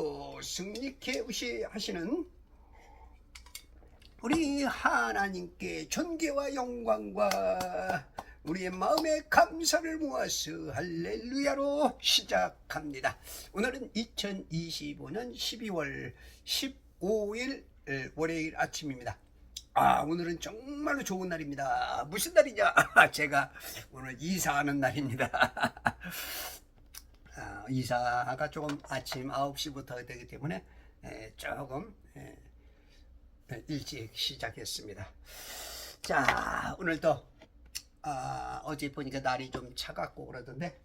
오늘도 승리케 하시는 우리 하나님께 존귀와 영광과 우리의 마음의 감사를 모아서 할렐루야로 시작합니다. 오늘은 2025년 12월 15일 월요일 아침입니다. 오늘은 정말로 좋은 날입니다. 무슨 날이냐? 제가 오늘 이사하는 날입니다. 이사가 조금 아침 9시부터 되기 때문에 조금 일찍 시작했습니다. 자, 오늘도 어제 보니까 날이 좀 차갑고 그러던데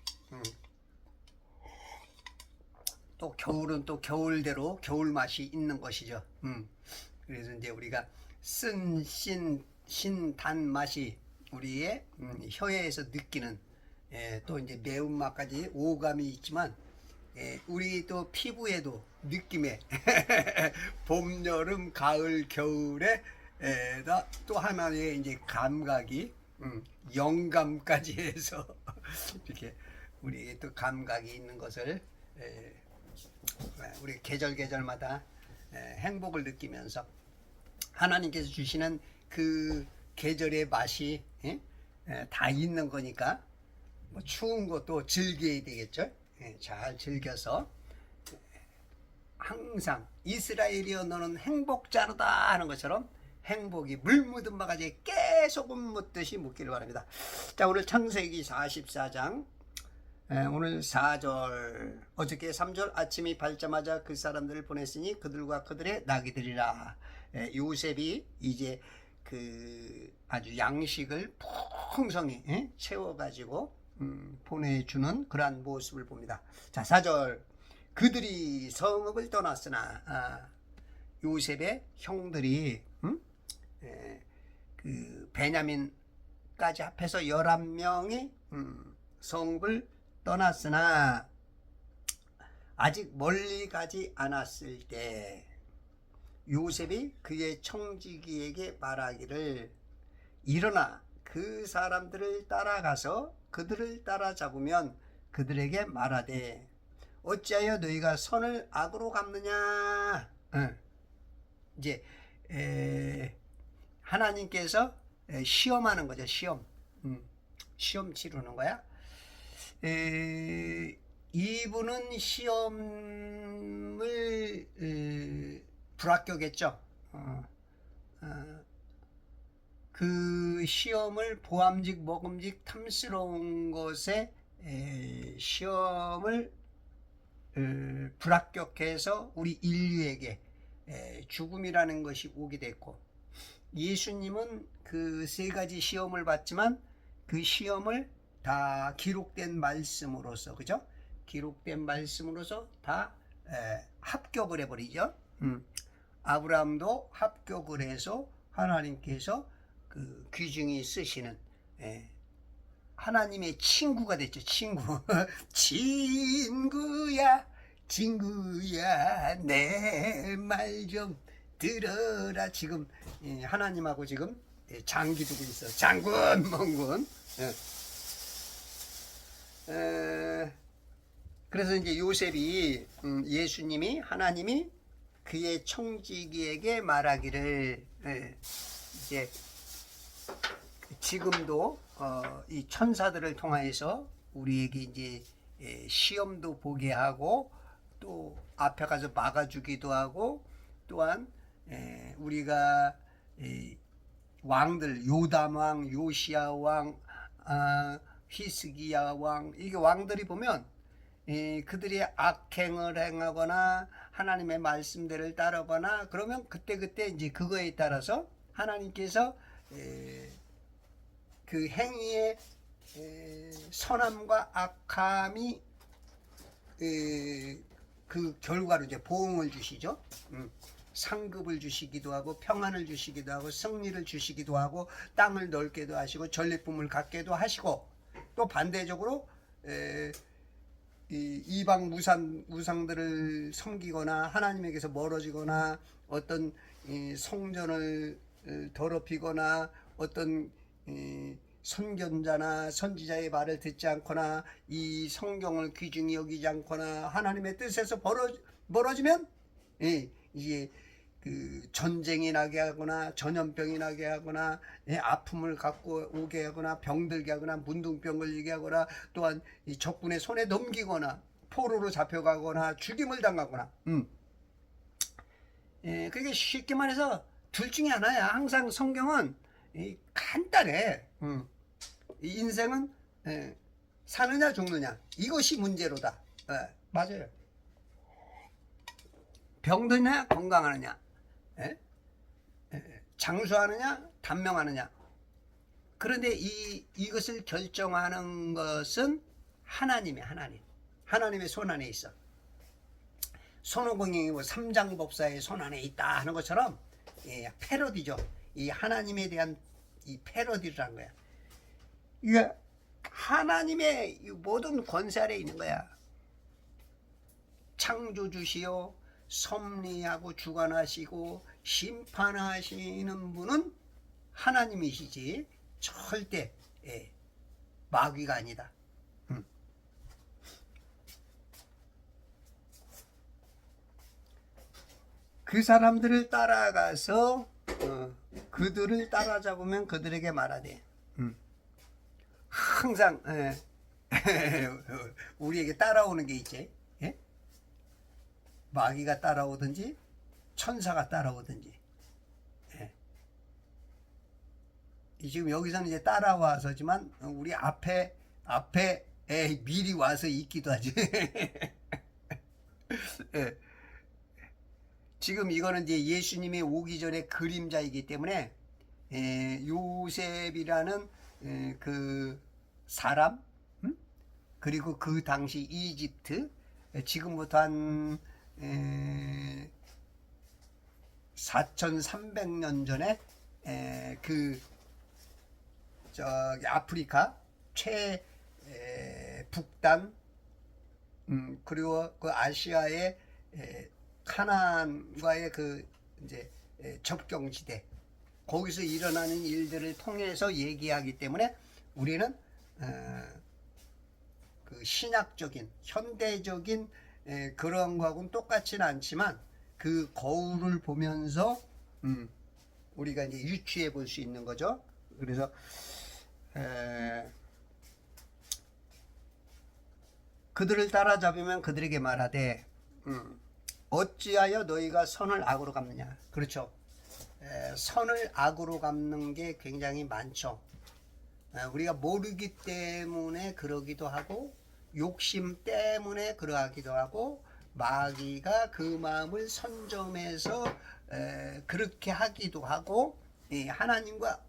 또 겨울은 또 겨울대로 겨울 맛이 있는 것이죠. 그래서 이제 우리가 쓴 신단 맛이 우리의 혀에서 느끼는 또 이제 매운맛까지 오감이 있지만 우리 또 피부에도 느낌에 봄, 여름, 가을, 겨울에 또 하나의 이제 감각이 영감까지 해서 이렇게 우리 또 감각이 있는 것을 우리 계절마다 행복을 느끼면서 하나님께서 주시는 그 계절의 맛이 다 있는 거니까 뭐 추운 것도 즐겨야 되겠죠. 잘 즐겨서 항상 이스라엘이여 너는 행복자로다 하는 것처럼 행복이 물 묻은 바가지에 깨소금 묻듯이 묻기를 바랍니다. 자, 오늘 창세기 44장 오늘 4절 어저께 3절 아침이 밝자마자 그 사람들을 보냈으니 그들과 그들의 낙이들이라. 요셉이 이제 그 아주 양식을 풍성히 채워가지고 보내주는 그러한 모습을 봅니다. 자, 4절 그들이 성읍을 떠났으나 요셉의 형들이 그 베냐민까지 합해서 11명이 성읍을 떠났으나 아직 멀리 가지 않았을 때 요셉이 그의 청지기에게 말하기를 일어나 그 사람들을 따라가서 그들을 따라잡으면 그들에게 말하되 어찌하여 너희가 선을 악으로 갚느냐. 이제 하나님께서 시험하는 거죠. 시험 치르는 거야. 이분은 시험을 불합격했죠. 그 시험을 보암직 먹음직 탐스러운 것에 시험을 불합격해서 우리 인류에게 죽음이라는 것이 오게 됐고, 예수님은 그 세 가지 시험을 받지만 그 시험을 다 기록된 말씀으로서, 그죠? 기록된 말씀으로서 다 합격을 해버리죠. 아브라함도 합격을 해서 하나님께서 그 귀중히 쓰시는 하나님의 친구가 됐죠. 친구. 친구야 내 말 좀 들어라. 지금 하나님하고 지금 장기 두고 있어. 장군 멍군. 그래서 이제 요셉이 예수님이 하나님이 그의 청지기에게 말하기를 이제 지금도 이 천사들을 통하여서 우리에게 이제 시험도 보게 하고 또 앞에 가서 막아주기도 하고 또한 우리가 왕들 요담 왕, 요시야 왕, 히스기야 왕, 이게 왕들이 보면 그들이 악행을 행하거나 하나님의 말씀대를 따르거나 그러면 그때 이제 그거에 따라서 하나님께서 그 행위의 선함과 악함이 그 결과로 이제 보응을 주시죠. 상급을 주시기도 하고 평안을 주시기도 하고 승리를 주시기도 하고 땅을 넓게도 하시고 전리품을 갖게도 하시고 또 반대적으로 이방 우상들을 섬기거나 하나님에게서 멀어지거나 어떤 성전을 더럽히거나 어떤 선견자나 선지자의 말을 듣지 않거나 이 성경을 귀중히 여기지 않거나 하나님의 뜻에서 멀어지면 이제 그 전쟁이 나게 하거나 전염병이 나게 하거나 아픔을 갖고 오게 하거나 병들게 하거나 문둥병 걸리게 하거나 또한 이 적군의 손에 넘기거나 포로로 잡혀가거나 죽임을 당하거나 그게 쉽게 말해서 둘 중에 하나야. 항상 성경은 간단해. 인생은 사느냐 죽느냐 이것이 문제로다. 맞아요. 병드냐 건강하느냐, 장수하느냐 단명하느냐. 그런데 이것을 결정하는 것은 하나님의 손 안에 있어. 손오공이 뭐 삼장법사의 손 안에 있다 하는 것처럼 패러디죠. 이 하나님에 대한 이 패러디를 한 거야. 이게 하나님의 모든 권세 아래 있는 거야. 창조주시오 섭리하고 주관하시고 심판하시는 분은 하나님이시지 절대 마귀가 아니다. 그 사람들을 따라가서 그들을 따라잡으면 그들에게 말하되 항상 우리에게 따라오는 게 있지. 마귀가 따라오든지 천사가 따라오든지. 지금 여기서는 이제 따라와서지만 우리 앞에 미리 와서 있기도 하지. 지금 이거는 이제 예수님이 오기 전에 그림자이기 때문에 요셉이라는 그 사람, 그리고 그 당시 이집트, 지금부터 한 4300년 전에 그 저기 아프리카 북단, 그리고 그 아시아의 카나안과의 그 이제 접경지대, 거기서 일어나는 일들을 통해서 얘기하기 때문에 우리는 그 신학적인 현대적인 그런 거하고는 똑같지는 않지만 그 거울을 보면서 우리가 이제 유추해 볼 수 있는 거죠. 그래서 그들을 따라잡으면 그들에게 말하되 어찌하여 너희가 선을 악으로 갚느냐. 그렇죠. 선을 악으로 갚는 게 굉장히 많죠. 우리가 모르기 때문에 그러기도 하고 욕심 때문에 그러하기도 하고 마귀가 그 마음을 선점해서 그렇게 하기도 하고, 하나님과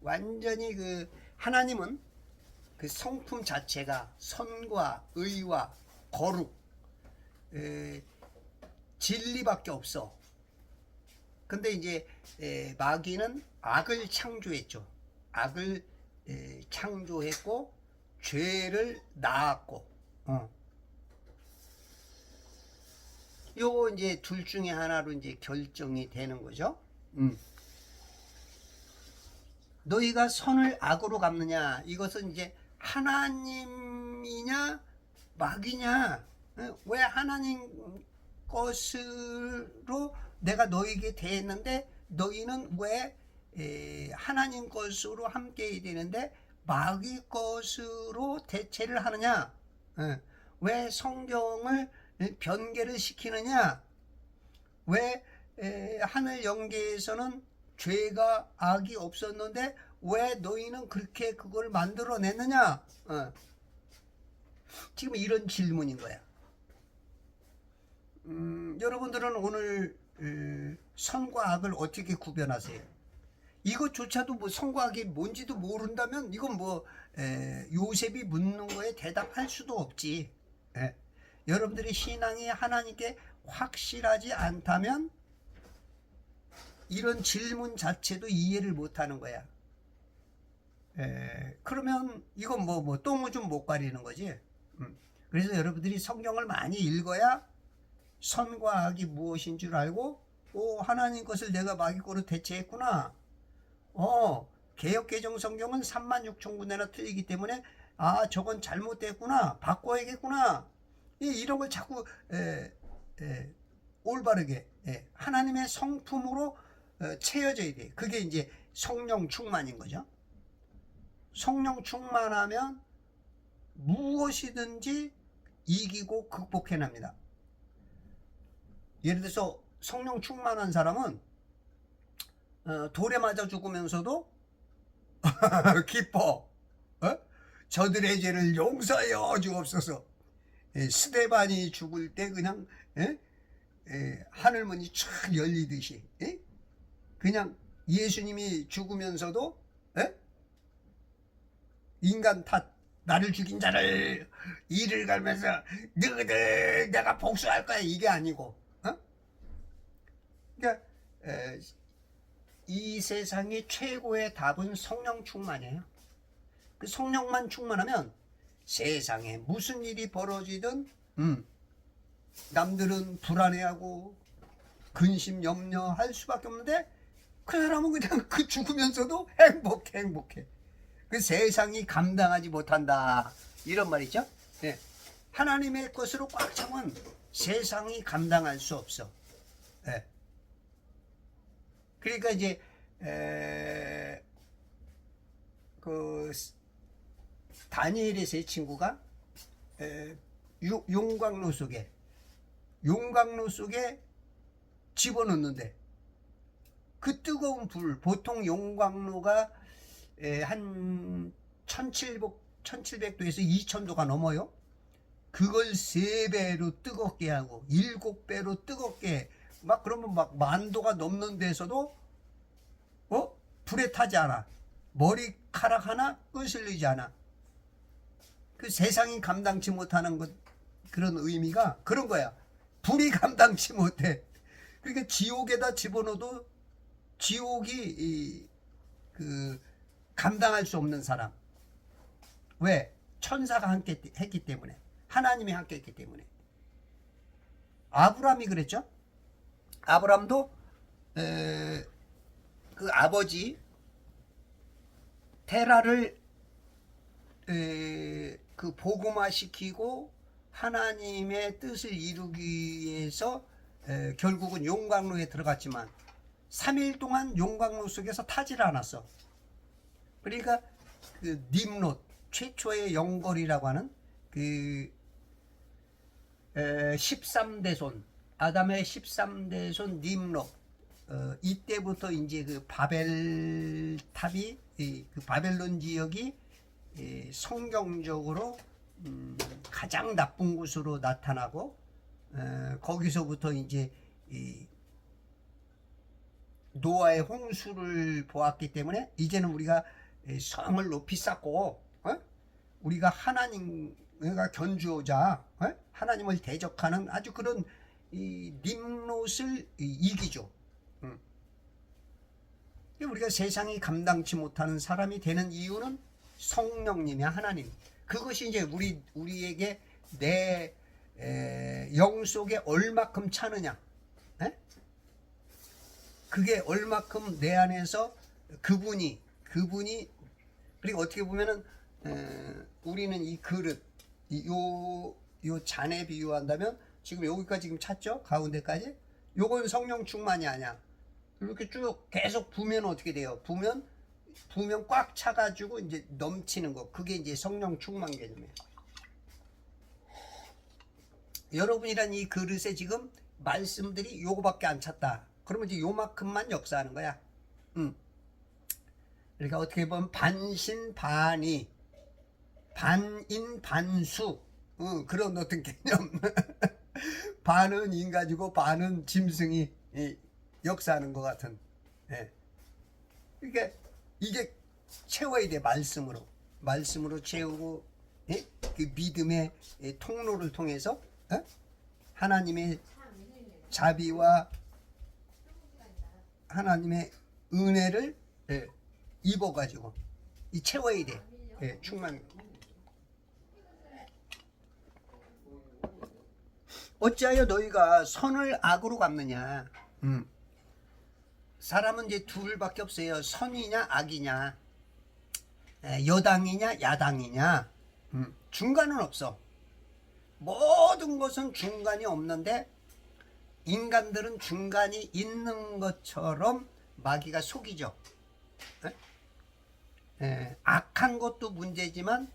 완전히 그 하나님은 그 성품 자체가 선과 의와 거룩, 진리밖에 없어. 근데 이제 마귀는 악을 창조했죠. 악을 창조했고 죄를 낳았고, 요거 이제 둘 중에 하나로 이제 결정이 되는 거죠. 너희가 선을 악으로 갚느냐, 이것은 이제 하나님이냐 마귀냐. 왜 하나님 것으로 내가 너희에게 대했는데 너희는 왜 하나님 것으로 함께 되는데 마귀 것으로 대체를 하느냐. 왜 성경을 변개를 시키느냐. 왜 하늘 영계에서는 죄가 악이 없었는데 왜 너희는 그렇게 그걸 만들어냈느냐. 지금 이런 질문인 거야. 여러분들은 오늘 선과 악을 어떻게 구별하세요? 이것조차도 뭐 선과 악이 뭔지도 모른다면 이건 뭐 요셉이 묻는 거에 대답할 수도 없지. 여러분들의 신앙이 하나님께 확실하지 않다면 이런 질문 자체도 이해를 못하는 거야. 그러면 이건 뭐 똥오줌 못 가리는 거지. 그래서 여러분들이 성경을 많이 읽어야 선과 악이 무엇인 줄 알고, 하나님 것을 내가 마귀 거로 대체했구나. 개역개정 성경은 36,000군데나 틀리기 때문에 아 저건 잘못됐구나, 바꿔야겠구나, 이런 걸 자꾸 올바르게 하나님의 성품으로 채워져야 돼. 그게 이제 성령 충만인 거죠. 성령 충만하면 무엇이든지 이기고 극복해냅니다. 예를 들어서 성령 충만한 사람은 돌에 맞아 죽으면서도 기뻐. 저들의 죄를 용서하여 주옵소서. 스데반이 죽을 때 그냥 하늘문이 쫙 열리듯이 그냥 예수님이 죽으면서도 인간 탓, 나를 죽인 자를 이를 갈면서 너희들 내가 복수할 거야, 이게 아니고 그러니까 이 세상의 최고의 답은 성령 충만이에요. 그 성령만 충만하면 세상에 무슨 일이 벌어지든 남들은 불안해하고 근심 염려할 수밖에 없는데 그 사람은 그냥 그 죽으면서도 행복해. 그 세상이 감당하지 못한다, 이런 말이죠. 하나님의 것으로 꽉 차면 세상이 감당할 수 없어. 그러니까 이제 그 다니엘에서의 친구가 용광로 속에 집어넣는데 그 뜨거운 불, 보통 용광로가 한 1700도에서 2000도가 넘어요. 그걸 3배로 뜨겁게 하고 7배로 뜨겁게 막 그러면 막 10,000도가 넘는 데서도 불에 타지 않아. 머리카락 하나 끄슬리지 않아. 그 세상이 감당치 못하는 것, 그런 의미가 그런 거야. 불이 감당치 못해. 그러니까 지옥에다 집어넣어도 지옥이 감당할 수 없는 사람. 왜? 천사가 함께 했기 때문에, 하나님이 함께 했기 때문에. 아브라함이 그랬죠. 아브라함도 그 아버지 테라를 그 복음화시키고 하나님의 뜻을 이루기 위해서 결국은 용광로에 들어갔지만 3일 동안 용광로 속에서 타질 않았어. 그러니까 그 님롯, 최초의 영걸이라고 하는 그 13대손, 아담의 13대손 님롯, 이때부터 이제 그 바벨탑이, 그 바벨론 지역이 성경적으로 가장 나쁜 곳으로 나타나고, 거기서부터 이제 노아의 홍수를 보았기 때문에 이제는 우리가 성을 높이 쌓고 우리가 하나님과 견주오자 하나님을 대적하는 아주 그런 이 님롯을 이기죠. 우리가 세상이 감당치 못하는 사람이 되는 이유는 성령님이 하나님. 그것이 이제 우리에게 내 영 속에 얼마큼 차느냐. 그게 얼마큼 내 안에서 그분이 그리고 어떻게 보면은 우리는 이 그릇, 요 잔에 비유한다면 지금 여기까지 지금 찼죠? 가운데까지. 요건 성령 충만이 아니야. 이렇게 쭉 계속 부면 어떻게 돼요? 부면 꽉 차가지고 이제 넘치는 거. 그게 이제 성령 충만 개념이에요. 여러분이란 이 그릇에 지금 말씀들이 요거밖에 안 찼다. 그러면 이제 요만큼만 역사하는 거야. 그러니까 어떻게 보면 반신반의, 반인반수, 그런 어떤 개념. 반은 인 가지고 반은 짐승이 역사하는 것 같은. 그러니까 이게 채워야 돼. 말씀으로 채우고, 그 믿음의 통로를 통해서 하나님의 자비와 하나님의 은혜를 입어가지고 이 채워야 돼. 충만. 어찌하여 너희가 선을 악으로 갚느냐. 사람은 이제 둘밖에 없어요. 선이냐 악이냐. 여당이냐 야당이냐, 중간은 없어. 모든 것은 중간이 없는데 인간들은 중간이 있는 것처럼 마귀가 속이죠. 악한 것도 문제지만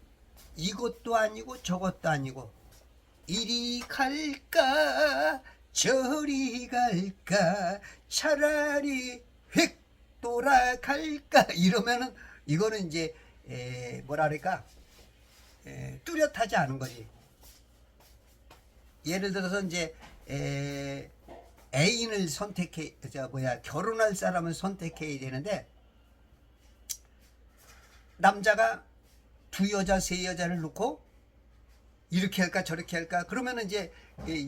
이것도 아니고 저것도 아니고, 이리 갈까 저리 갈까 차라리 휙 돌아갈까, 이러면은 이거는 이제 뭐랄까 뚜렷하지 않은 거지. 예를 들어서 이제 애인을 선택해, 결혼할 사람을 선택해야 되는데 남자가 두 여자 세 여자를 놓고 이렇게 할까 저렇게 할까, 그러면 이제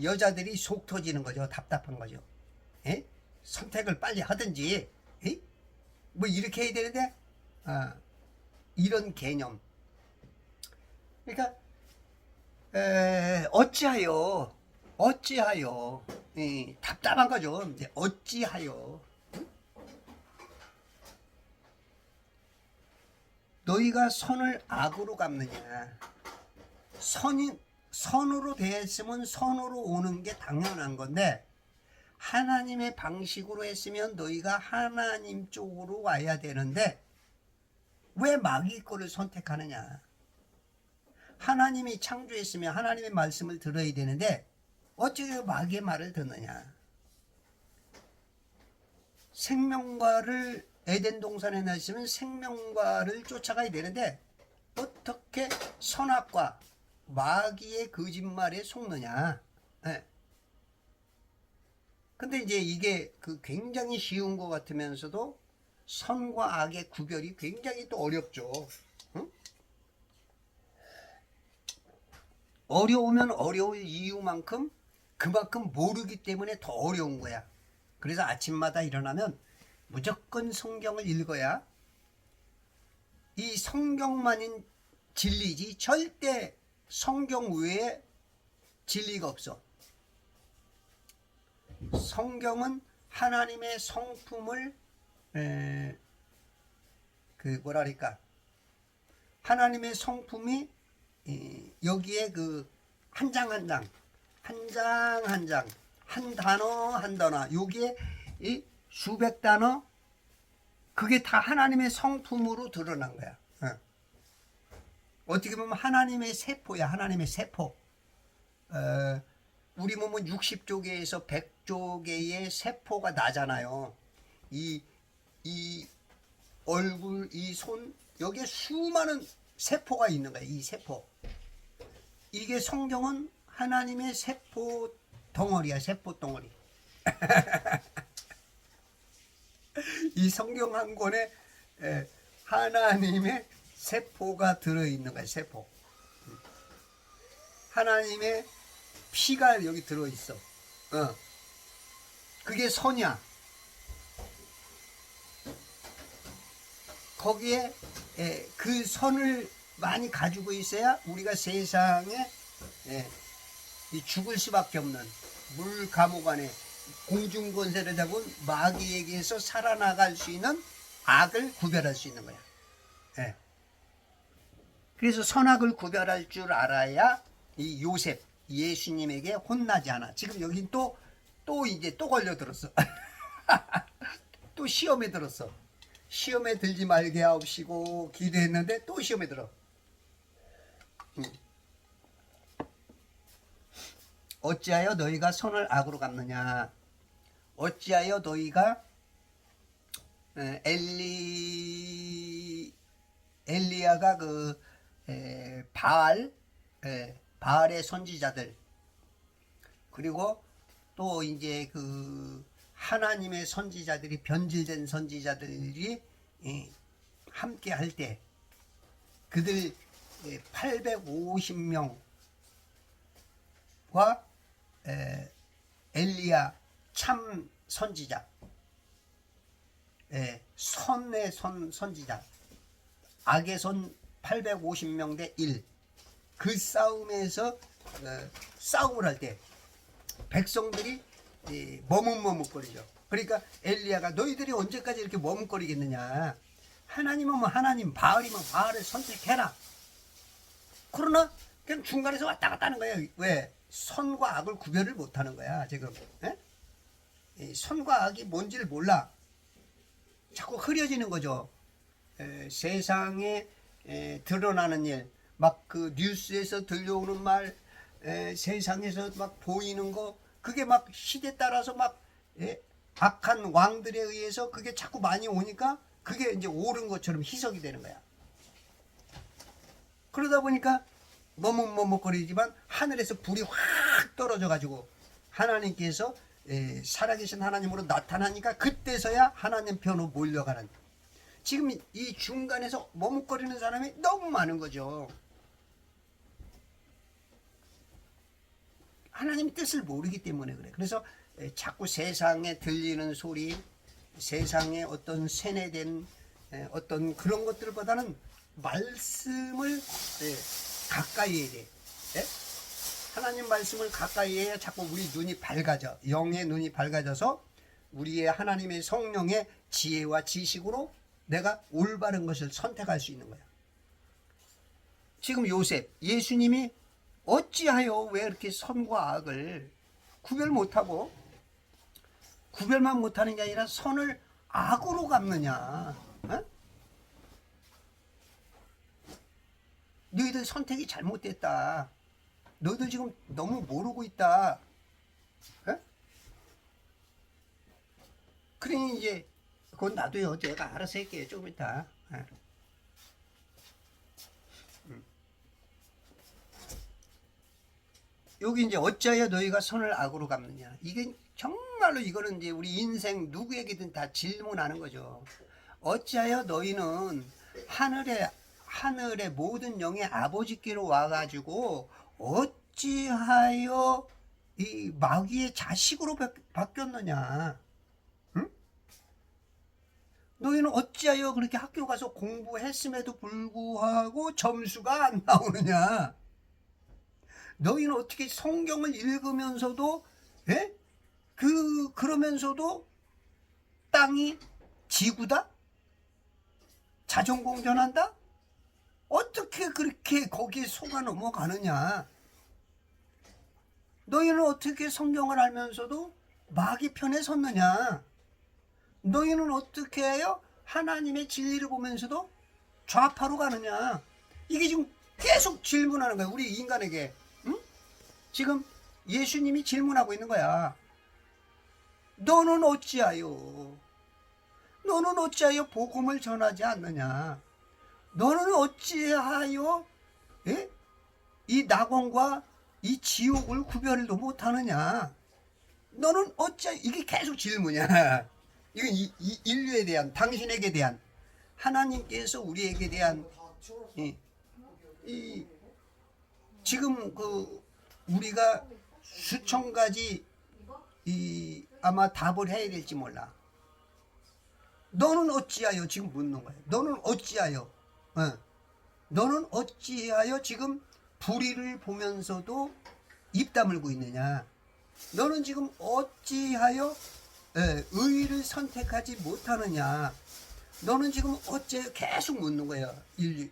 여자들이 속 터지는 거죠. 답답한 거죠. 선택을 빨리 하든지, 뭐 이렇게 해야 되는데, 이런 개념. 그러니까 어찌하여 답답한 거죠. 이제 어찌하여 너희가 선을 악으로 갚느냐. 선으로 대했으면 선으로 오는 게 당연한 건데, 하나님의 방식으로 했으면 너희가 하나님 쪽으로 와야 되는데 왜 마귀 거를 선택하느냐. 하나님이 창조했으면 하나님의 말씀을 들어야 되는데 어찌 마귀의 말을 듣느냐. 생명과를 에덴 동산에 놨으면 생명과를 쫓아가야 되는데 어떻게 선악과 마귀의 거짓말에 속느냐. 근데 이제 이게 굉장히 쉬운 것 같으면서도 선과 악의 구별이 굉장히 또 어렵죠. 어려우면 어려울 이유만큼 그만큼 모르기 때문에 더 어려운 거야. 그래서 아침마다 일어나면 무조건 성경을 읽어야 이 성경만인 진리지 절대 성경 외에 진리가 없어. 성경은 하나님의 성품을 하나님의 성품이 여기에 한 장 한 장, 한 장 한 장, 한 단어 한 단어, 여기에 수백 단어, 그게 다 하나님의 성품으로 드러난 거야. 어떻게 보면 하나님의 세포야. 하나님의 세포. 우리 몸은 60조개에서 100조개의 세포가 나잖아요. 이 얼굴, 이 손, 여기에 수많은 세포가 있는 거야. 이 세포. 이게 성경은 하나님의 세포 덩어리야. 세포 덩어리. 이 성경 한 권에 하나님의 세포가 들어있는 거야. 세포. 하나님의 피가 여기 들어있어. 그게 선이야. 거기에 그 선을 많이 가지고 있어야 우리가 세상에 죽을 수밖에 없는 물 감옥 안에 공중권세를 잡은 마귀에게서 살아나갈 수 있는 악을 구별할 수 있는 거야. 그래서 선악을 구별할 줄 알아야 이 요셉 예수님에게 혼나지 않아. 지금 여긴 또 걸려들었어. 또 시험에 들었어. 시험에 들지 말게 하옵시고 기도했는데 또 시험에 들어. 어찌하여 너희가 선을 악으로 갚느냐. 어찌하여 너희가 엘리야가 바알의 선지자들, 그리고 또 이제 하나님의 선지자들이, 변질된 선지자들이 함께 할 때 그들 850명과 엘리야 참 선지자, 선의 선지자, 악의 선 850명 대 1. 그 싸움에서 싸움을 할 때 백성들이 머뭇머뭇거리죠. 그러니까 엘리야가 너희들이 언제까지 이렇게 머뭇거리겠느냐. 하나님은 뭐 하나님, 바알이면 바알을 선택해라. 그러나 그냥 중간에서 왔다 갔다 하는 거예요. 왜? 선과 악을 구별을 못하는 거야 지금. 에? 이 선과 악이 뭔지를 몰라. 자꾸 흐려지는 거죠. 세상에 드러나는 일, 막 그 뉴스에서 들려오는 말, 세상에서 막 보이는 거, 그게 막 시대 따라서 막 악한 왕들에 의해서 그게 자꾸 많이 오니까 그게 이제 옳은 것처럼 희석이 되는 거야. 그러다 보니까 머뭇머뭇거리지만 하늘에서 불이 확 떨어져 가지고 하나님께서 살아계신 하나님으로 나타나니까 그때서야 하나님 편으로 몰려가는, 지금 이 중간에서 머뭇거리는 사람이 너무 많은 거죠. 하나님의 뜻을 모르기 때문에 그래. 그래서 자꾸 세상에 들리는 소리, 세상에 어떤 세뇌된 어떤 그런 것들보다는 말씀을 가까이 해야 돼. 예? 하나님 말씀을 가까이 해야 자꾸 우리 눈이 밝아져. 영의 눈이 밝아져서 우리의 하나님의 성령의 지혜와 지식으로 내가 올바른 것을 선택할 수 있는 거야. 지금 요셉, 예수님이 어찌하여 왜 이렇게 선과 악을 구별 못하고, 구별만 못하는 게 아니라 선을 악으로 갚느냐. 어? 너희들 선택이 잘못됐다. 너희들 지금 너무 모르고 있다. 어? 그러니 이제 그건 놔둬요. 내가 알아서 할게요. 조금 이따. 어. 여기 이제 어찌하여 너희가 선을 악으로 갚느냐. 이게 정말로 이거는 이제 우리 인생 누구에게든 다 질문하는 거죠. 어찌하여 너희는 하늘의 모든 영의 아버지께로 와가지고 어찌하여 이 마귀의 자식으로 바뀌었느냐. 응? 너희는 어찌하여 그렇게 학교 가서 공부했음에도 불구하고 점수가 안 나오느냐. 너희는 어떻게 성경을 읽으면서도 그러면서도 땅이 지구다? 자전공전한다? 어떻게 그렇게 거기에 속아 넘어가느냐. 너희는 어떻게 성경을 알면서도 마귀 편에 섰느냐. 너희는 어떻게 해요? 하나님의 진리를 보면서도 좌파로 가느냐. 이게 지금 계속 질문하는 거야, 우리 인간에게. 응? 지금 예수님이 질문하고 있는 거야. 너는 어찌하여 복음을 전하지 않느냐. 너는 어찌하여 이 낙원과 이 지옥을 구별도 못하느냐. 너는 어찌하여. 이게 계속 질문이야. 이건 이 인류에 대한, 당신에게 대한, 하나님께서 우리에게 대한 지금 우리가 수천 가지 아마 답을 해야 될지 몰라. 너는 어찌하여 지금 묻는 거야. 너는 어찌하여 너는 어찌하여 지금 불의를 보면서도 입 다물고 있느냐. 너는 지금 어찌하여 의를 선택하지 못하느냐. 너는 지금 어째 계속 묻는 거야. 인류,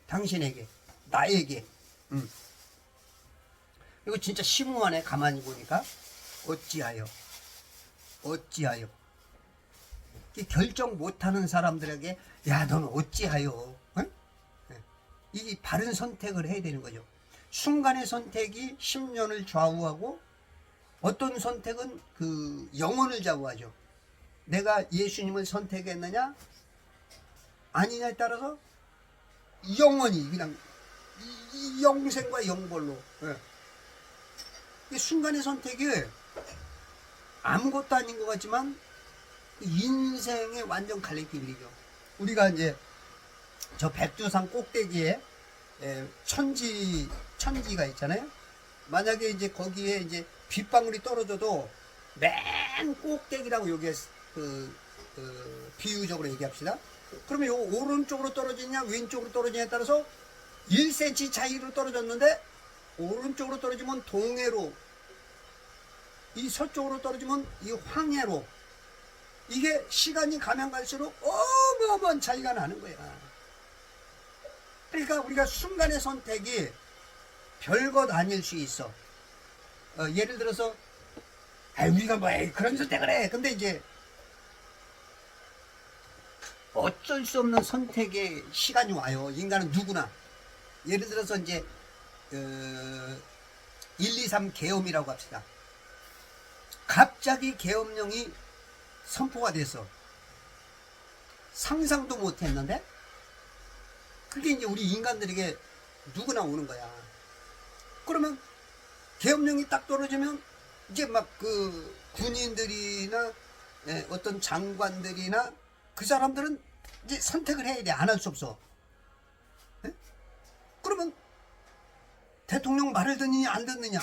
당신에게, 나에게. 이거 진짜 심오하네. 가만히 보니까. 어찌하여 결정 못하는 사람들에게 야 너는 어찌하여. 이 바른 선택을 해야 되는 거죠. 순간의 선택이 10년을 좌우하고 어떤 선택은 그 영혼을 좌우하죠. 내가 예수님을 선택했느냐 아니냐에 따라서 영원히 그냥 이 영생과 영벌로. 이 순간의 선택이 아무것도 아닌 것 같지만 인생의 완전 갈림길이죠. 우리가 이제 저 백두산 꼭대기에 천지가 있잖아요. 만약에 이제 거기에 이제 빗방울이 떨어져도 맨 꼭대기라고 여기에 비유적으로 얘기합시다. 그러면 요 오른쪽으로 떨어지냐 왼쪽으로 떨어지냐에 따라서 1cm 차이로 떨어졌는데 오른쪽으로 떨어지면 동해로, 이 서쪽으로 떨어지면 이 황해로, 이게 시간이 가면 갈수록 어마어마한 차이가 나는 거야. 그러니까 우리가 순간의 선택이 별것 아닐 수 있어. 예를 들어서 우리가 뭐 그런 선택을 해. 근데 이제 어쩔 수 없는 선택의 시간이 와요. 인간은 누구나. 예를 들어서 이제 1, 2, 3 계엄이라고 합시다. 갑자기 계엄령이 선포가 됐어. 상상도 못했는데 그게 이제 우리 인간들에게 누구나 오는 거야. 그러면 계엄령이 딱 떨어지면 이제 막 그 군인들이나 어떤 장관들이나 그 사람들은 이제 선택을 해야 돼. 안 할 수 없어. 예? 그러면 대통령 말을 듣느냐 안 듣느냐.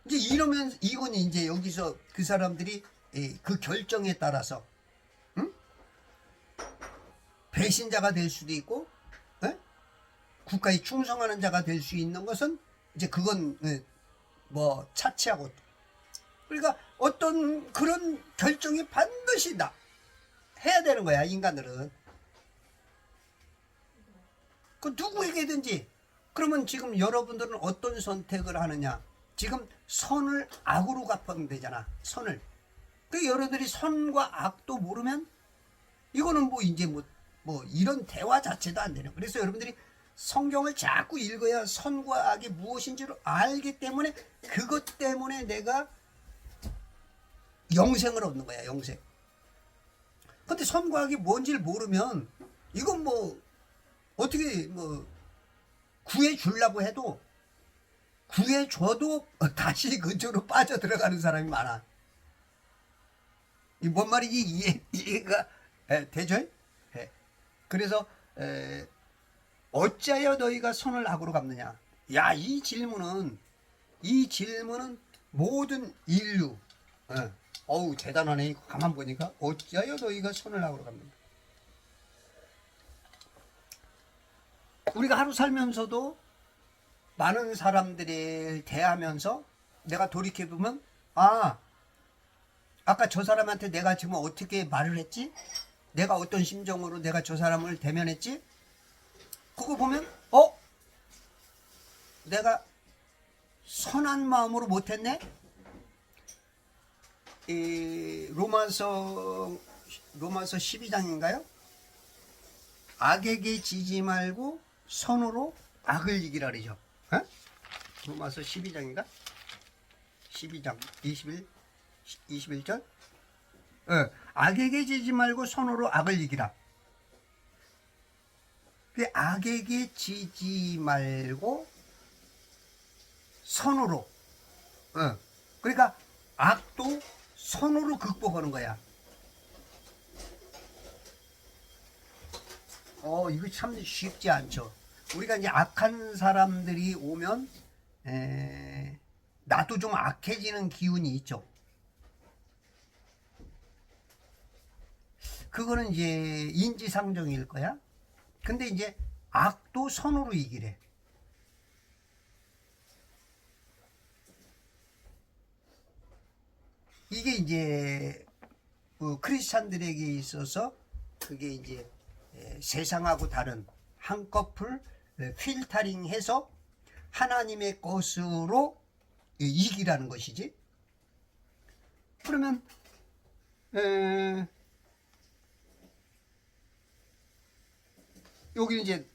이제 이러면 이건 이제 여기서 그 사람들이 그 결정에 따라서 배신자가 될 수도 있고 국가에 충성하는 자가 될 수 있는 것은 이제 그건 뭐 차치하고, 그러니까 어떤 그런 결정이 반드시 해야 되는 거야. 인간들은 그 누구에게든지. 그러면 지금 여러분들은 어떤 선택을 하느냐. 지금 선을 악으로 갚으면 되잖아. 선을. 그 여러분들이 선과 악도 모르면 이거는 뭐 이제 뭐 이런 대화 자체도 안 되는. 그래서 여러분들이 성경을 자꾸 읽어야 선과 악이 무엇인지를 알기 때문에 그것 때문에 내가 영생을 얻는 거야. 영생. 근데 선과 악이 뭔지를 모르면 이건 뭐 어떻게 뭐 구해 주려고 해도 구해 줘도 다시 그쪽으로 빠져 들어가는 사람이 많아. 이 뭔 말인지 이해가 되죠? 그래서 어찌하여 너희가 선을 악으로 갚느냐. 야, 이 질문은 모든 인류 어우 대단하네. 가만 보니까 어찌하여 너희가 선을 악으로 갚느냐. 우리가 하루 살면서도 많은 사람들이 대하면서 내가 돌이켜보면 아까 저 사람한테 내가 지금 어떻게 말을 했지? 내가 어떤 심정으로 내가 저 사람을 대면했지? 그거 보면 내가 선한 마음으로 못했네? 로마서 12장인가요? 악에게 지지 말고 선으로 악을 이기라 그러죠. 로마서 12장인가? 12장 21절? 악에게 지지 말고 선으로 악을 이기라. 악에게 지지 말고 선으로. 그러니까 악도 선으로 극복하는 거야. 이거 참 쉽지 않죠. 우리가 이제 악한 사람들이 오면 나도 좀 악해지는 기운이 있죠. 그거는 이제 인지상정일 거야. 근데 이제 악도 선으로 이기래. 이게 이제 크리스찬들에게 있어서 그게 이제 세상하고 다른 한꺼풀 필터링해서 하나님의 것으로 이기라는 것이지. 그러면 여기 이제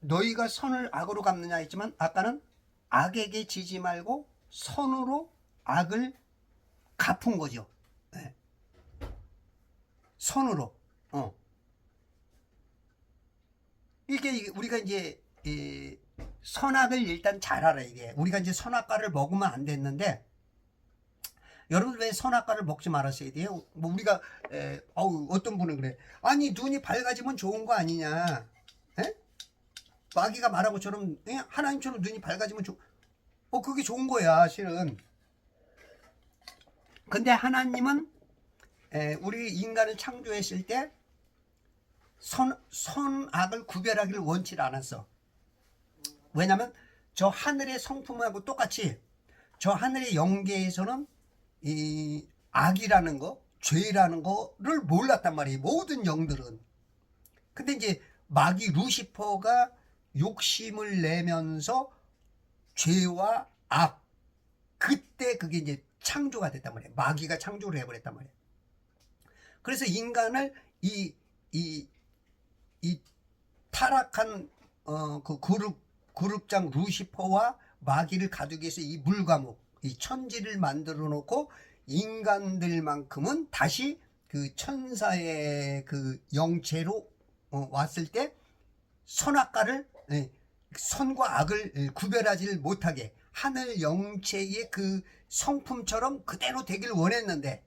너희가 선을 악으로 갚느냐 했지만 아까는 악에게 지지 말고 선으로 악을 갚은 거죠. 선으로. 이게 우리가 이제 선악을 일단 잘 알아. 이게 우리가 이제 선악과를 먹으면 안 됐는데 여러분 왜 선악과를 먹지 말았어야 돼요? 뭐 우리가 어떤 분은 그래. 아니 눈이 밝아지면 좋은 거 아니냐? 마귀가 말한 것처럼 하나님처럼 눈이 밝아지면 그게 좋은 거야 실은. 근데 하나님은 우리 인간을 창조했을 때 선악을 구별하기를 원치 않았어. 왜냐면 저 하늘의 성품하고 똑같이 저 하늘의 영계에서는 이 악이라는 거, 죄라는 거를 몰랐단 말이에요. 모든 영들은. 근데 이제 마귀 루시퍼가 욕심을 내면서 죄와 악, 그때 그게 이제 창조가 됐단 말이에요. 마귀가 창조를 해버렸단 말이에요. 그래서 인간을 이 타락한 그 그룹장 루시퍼와 마귀를 가두기 위해서 이 물감옥, 이 천지를 만들어 놓고 인간들만큼은 다시 그 천사의 그 영체로 왔을 때 선악과를, 선과 악을 구별하지를 못하게 하늘 영체의 그 성품처럼 그대로 되길 원했는데,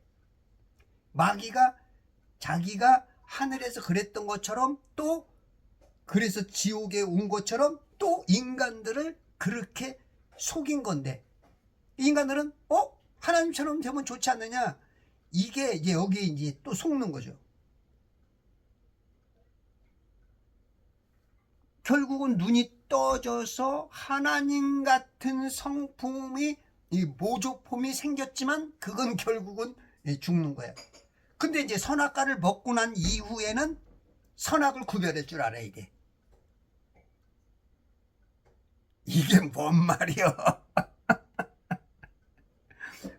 마귀가 자기가 하늘에서 그랬던 것처럼, 또 그래서 지옥에 온 것처럼 또 인간들을 그렇게 속인 건데, 인간들은 하나님처럼 되면 좋지 않느냐, 이게 이제 여기에 이제 또 속는 거죠. 결국은 눈이 떠져서 하나님 같은 성품이, 이 모조품이 생겼지만 그건 결국은 죽는 거야. 근데 이제 선악과를 먹고 난 이후에는 선악을 구별할 줄 알아야 돼. 이게 뭔 말이야.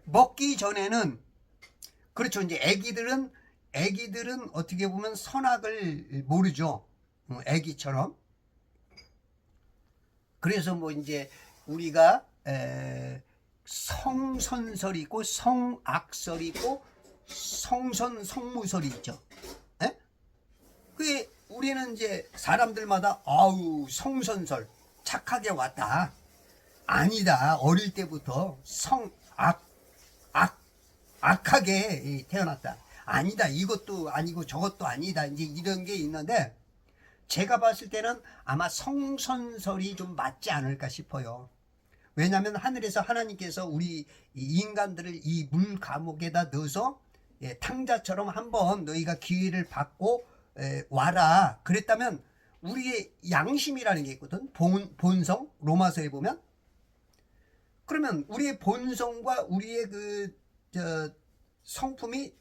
먹기 전에는, 그렇죠. 이제 애기들은 어떻게 보면 선악을 모르죠. 애기처럼. 그래서 뭐 이제 우리가 성선설이 있고 성악설이 있고 성선 성무설이 있죠. 에? 그게 우리는 이제 사람들마다 아우 성선설 착하게 왔다. 아니다. 어릴 때부터 악하게 태어났다. 아니다. 이것도 아니고 저것도 아니다. 이제 이런 게 있는데, 제가 봤을 때는 아마 성선설이 좀 맞지 않을까 싶어요. 왜냐하면 하늘에서 하나님께서 우리 인간들을 이 물 감옥에다 넣어서 탕자처럼 한번 너희가 기회를 받고 와라 그랬다면, 우리의 양심이라는 게 있거든. 본성, 로마서에 보면. 그러면 우리의 본성과 우리의 성품이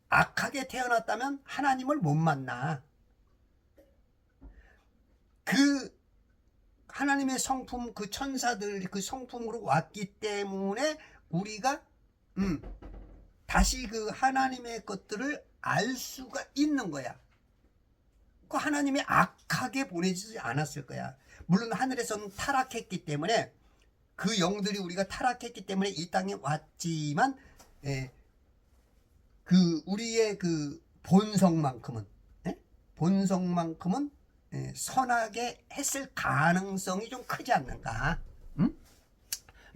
악하게 태어났다면 하나님을 못 만나. 그 하나님의 성품, 그 천사들 그 성품으로 왔기 때문에 우리가 다시 그 하나님의 것들을 알 수가 있는 거야. 그 하나님이 악하게 보내지 않았을 거야. 물론 하늘에서는 타락했기 때문에, 그 영들이 우리가 타락했기 때문에 이 땅에 왔지만, 그 우리의 그 본성만큼은 선하게 했을 가능성이 좀 크지 않는가?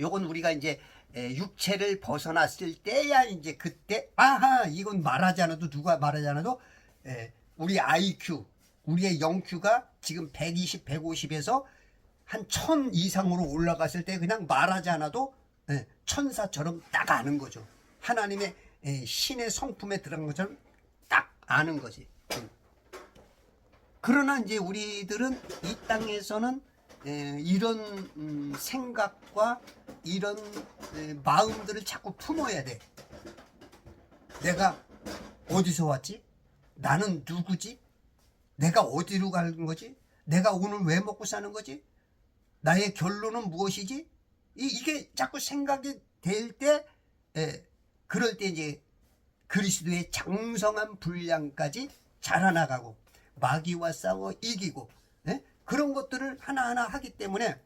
요건 우리가 이제 육체를 벗어났을 때야 이제 그때 이건 말하지 않아도, 누가 말하지 않아도 우리 IQ, 우리의 영Q가 지금 120, 150에서 한 1000 이상으로 올라갔을 때 그냥 말하지 않아도 천사처럼 딱 아는 거죠. 하나님의 신의 성품에 들어간 것처럼 딱 아는 거지. 그러나 이제 우리들은 이 땅에서는 이런 생각과 이런 마음들을 자꾸 품어야 돼. 내가 어디서 왔지? 나는 누구지? 내가 어디로 가는 거지? 내가 오늘 왜 먹고 사는 거지? 나의 결론은 무엇이지? 이게 자꾸 생각이 될 때, 그럴 때 이제 그리스도의 장성한 분량까지 자라나가고 마귀와 싸워 이기고, 그런 것들을 하나하나 하기 때문에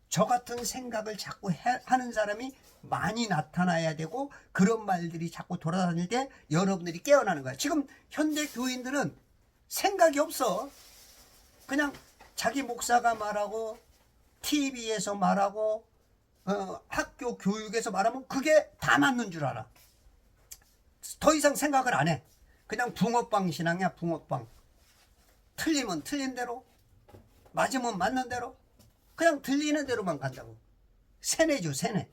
저 같은 생각을 자꾸 하는 사람이 많이 나타나야 되고, 그런 말들이 자꾸 돌아다닐 때 여러분들이 깨어나는 거야. 지금 현대 교인들은 생각이 없어. 그냥 자기 목사가 말하고 TV에서 말하고 학교 교육에서 말하면 그게 다 맞는 줄 알아. 더 이상 생각을 안 해. 그냥 붕어빵 신앙이야. 붕어빵. 틀리면 틀린 대로, 맞으면 맞는 대로, 그냥 들리는 대로만 간다고. 세뇌죠, 세뇌.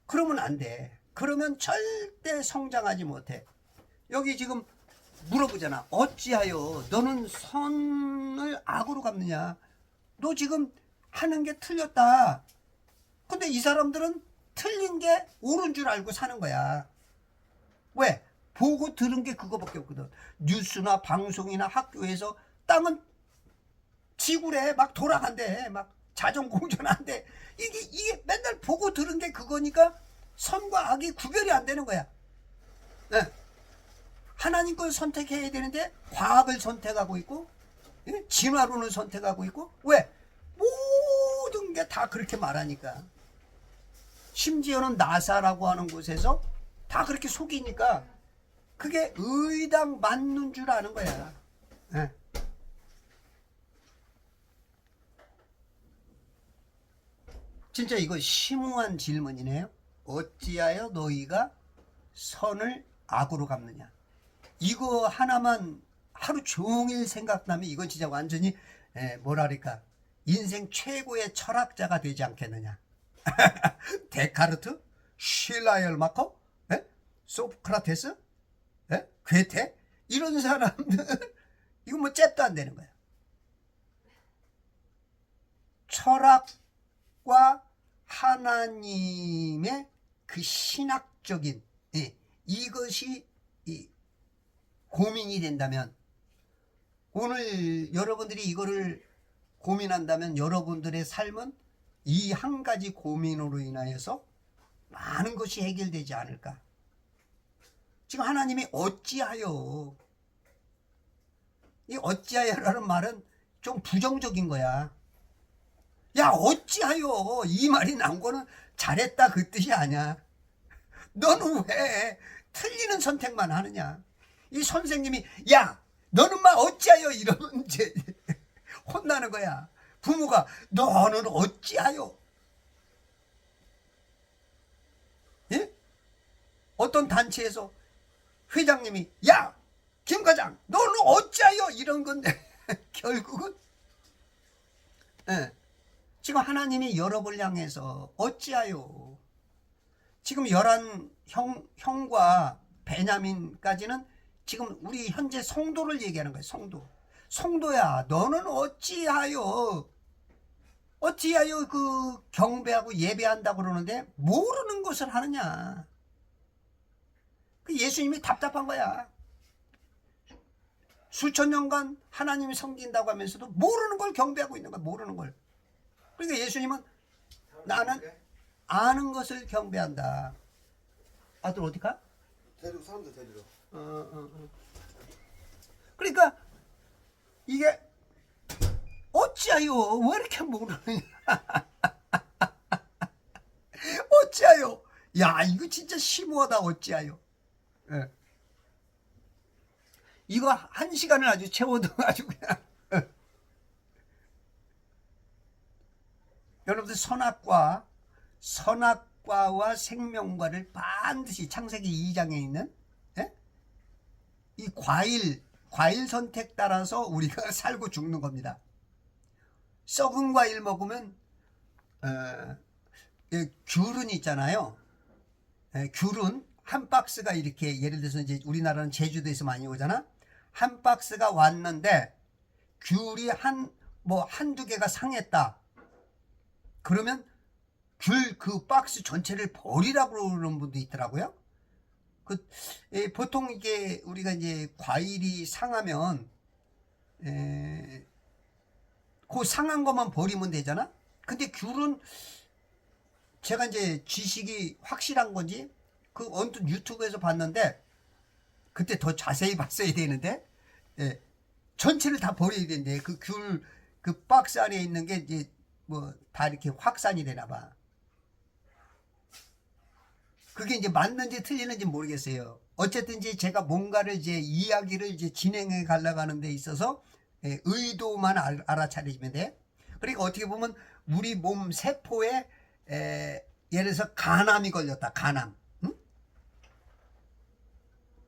그러면 안 돼. 그러면 절대 성장하지 못해. 여기 지금 물어보잖아. 어찌하여 너는 선을 악으로 갚느냐? 너 지금 하는 게 틀렸다. 근데 이 사람들은 틀린 게 옳은 줄 알고 사는 거야. 왜? 보고 들은 게 그거밖에 없거든. 뉴스나 방송이나 학교에서 땅은 지구래 막 돌아간대, 막 자전공전한대. 이게 맨날 보고 들은 게 그거니까 선과 악이 구별이 안 되는 거야. 네. 하나님 걸 선택해야 되는데 과학을 선택하고 있고, 진화론을 선택하고 있고. 왜? 모든 게 다 그렇게 말하니까. 심지어는 나사라고 하는 곳에서 다 그렇게 속이니까 그게 의당 맞는 줄 아는 거야. 네. 진짜 이거 심오한 질문이네요. 어찌하여 너희가 선을 악으로 갚느냐. 이거 하나만 하루 종일 생각나면 이건 진짜 완전히 뭐랄까 인생 최고의 철학자가 되지 않겠느냐. 데카르트, 쉴라이얼마커, 소크라테스, 괴테 이런 사람들 이거 뭐 잽도 안 되는 거야. 철학과 하나님의 그 신학적인 이것이 고민이 된다면, 오늘 여러분들이 이거를 고민한다면 여러분들의 삶은 이 한 가지 고민으로 인하여서 많은 것이 해결되지 않을까. 지금 하나님이 어찌하여, 이 어찌하여라는 말은 좀 부정적인 거야. 야, 어찌하여 이 말이 나온 거는 잘했다 그 뜻이 아니야. 너는 왜 틀리는 선택만 하느냐. 이 선생님이 야 너는 막 어찌하여 이러면 이제 혼나는 거야. 부모가 너는 어찌하여. 예? 어떤 단체에서 회장님이 야 김 과장 너는 어찌하여 이런 건데 결국은 지금 하나님이 여러분을 향해서 어찌하여, 지금 11 형과 베냐민까지는 지금 우리 현재 성도를 얘기하는 거예요. 성도야 너는 어찌하여 그 경배하고 예배한다고 그러는데 모르는 것을 하느냐. 그 예수님이 답답한 거야. 수천 년간 하나님이 섬긴다고 하면서도 모르는 걸 경배하고 있는 거야. 모르는 걸. 그러니까 예수님은 나는 아는 것을 경배한다. 아들 어디 가? 데리고 사람들 데리러. 그러니까 이게 어찌하여 왜 이렇게 모르느냐. 어찌하여. 야 이거 진짜 심오하다. 어찌하여. 이거 1시간을 아주 채워도 아주 그냥. 여러분들 선악과와 생명과를 반드시 창세기 2장에 있는 이 과일 선택 따라서 우리가 살고 죽는 겁니다. 썩은 과일 먹으면 귤은 있잖아요. 귤은 한 박스가 이렇게, 예를 들어서 이제 우리나라는 제주도에서 많이 오잖아. 한 박스가 왔는데 귤이 한두 개가 상했다. 그러면 그 박스 전체를 버리라고 그러는 분도 있더라고요. 보통 이게 우리가 이제 과일이 상하면 그 상한 것만 버리면 되잖아. 근데 귤은 제가 이제 지식이 확실한 건지 그 언뜻 유튜브에서 봤는데, 그때 더 자세히 봤어야 되는데 전체를 다 버려야 된대. 그 귤 그 박스 안에 있는 게 이제 뭐 다 이렇게 확산이 되나 봐. 그게 이제 맞는지 틀리는지 모르겠어요. 어쨌든 이제 제가 뭔가를 이제 이야기를 이제 진행해 가려고 하는 데 있어서 의도만 알아차리면 돼. 그러니까 어떻게 보면 우리 몸 세포에 예를 들어서 간암이 걸렸다. 간암. 응?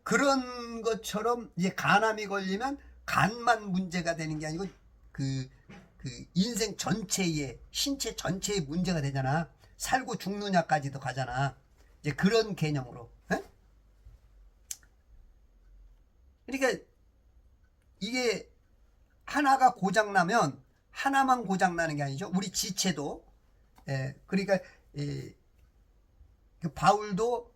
그런 것처럼 이제 간암이 걸리면 간만 문제가 되는 게 아니고 그 인생 전체의, 신체 전체의 문제가 되잖아. 살고 죽느냐까지도 가잖아. 이제 그런 개념으로. 그러니까 이게 하나가 고장나면 하나만 고장나는 게 아니죠. 우리 지체도. 그러니까 그 바울도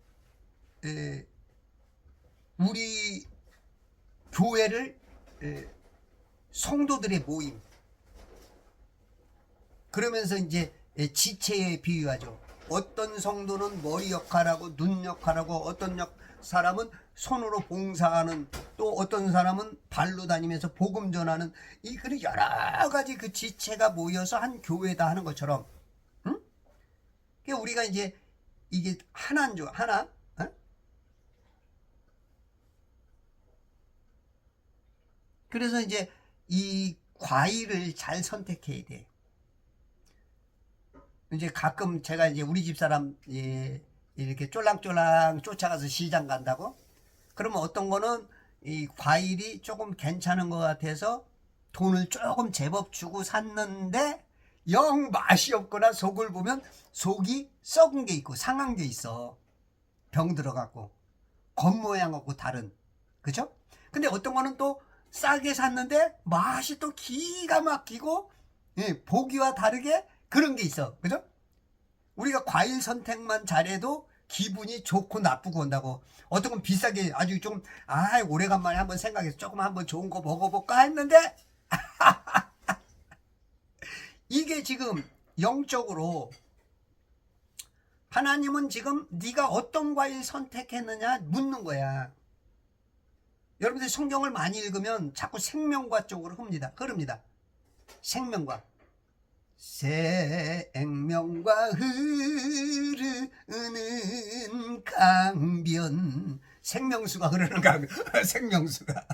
우리 교회를 성도들의 모임, 그러면서 이제 지체에 비유하죠. 어떤 성도는 머리 역할하고 눈 역할하고 어떤 사람은 손으로 봉사하는, 또 어떤 사람은 발로 다니면서 복음 전하는, 이 그런 여러 가지 그 지체가 모여서 한 교회다 하는 것처럼, 응? 그러니까 우리가 이제 이게 하나인 줄 하나, 어? 그래서 이제 이 과일을 잘 선택해야 돼. 이제 가끔 제가 이제 우리 집 사람 이렇게 쫄랑쫄랑 쫓아가서 시장 간다고, 그러면 어떤 거는 이 과일이 조금 괜찮은 것 같아서 돈을 조금 제법 주고 샀는데 영 맛이 없거나 속을 보면 속이 썩은 게 있고 상한 게 있어. 병 들어가고 겉모양하고 다른, 그죠? 근데 어떤 거는 또 싸게 샀는데 맛이 또 기가 막히고 보기와 다르게 그런 게 있어, 그죠? 우리가 과일 선택만 잘해도 기분이 좋고 나쁘고 온다고. 어떤 건 비싸게 아주 좀 오래간만에 한번 생각해서 조금 한번 좋은 거 먹어볼까 했는데 이게 지금 영적으로 하나님은 지금 네가 어떤 과일 선택했느냐 묻는 거야. 여러분들 성경을 많이 읽으면 자꾸 생명과 쪽으로 흐릅니다. 생명과. 생명과 흐르는 강변, 생명수가 흐르는 강, 생명수가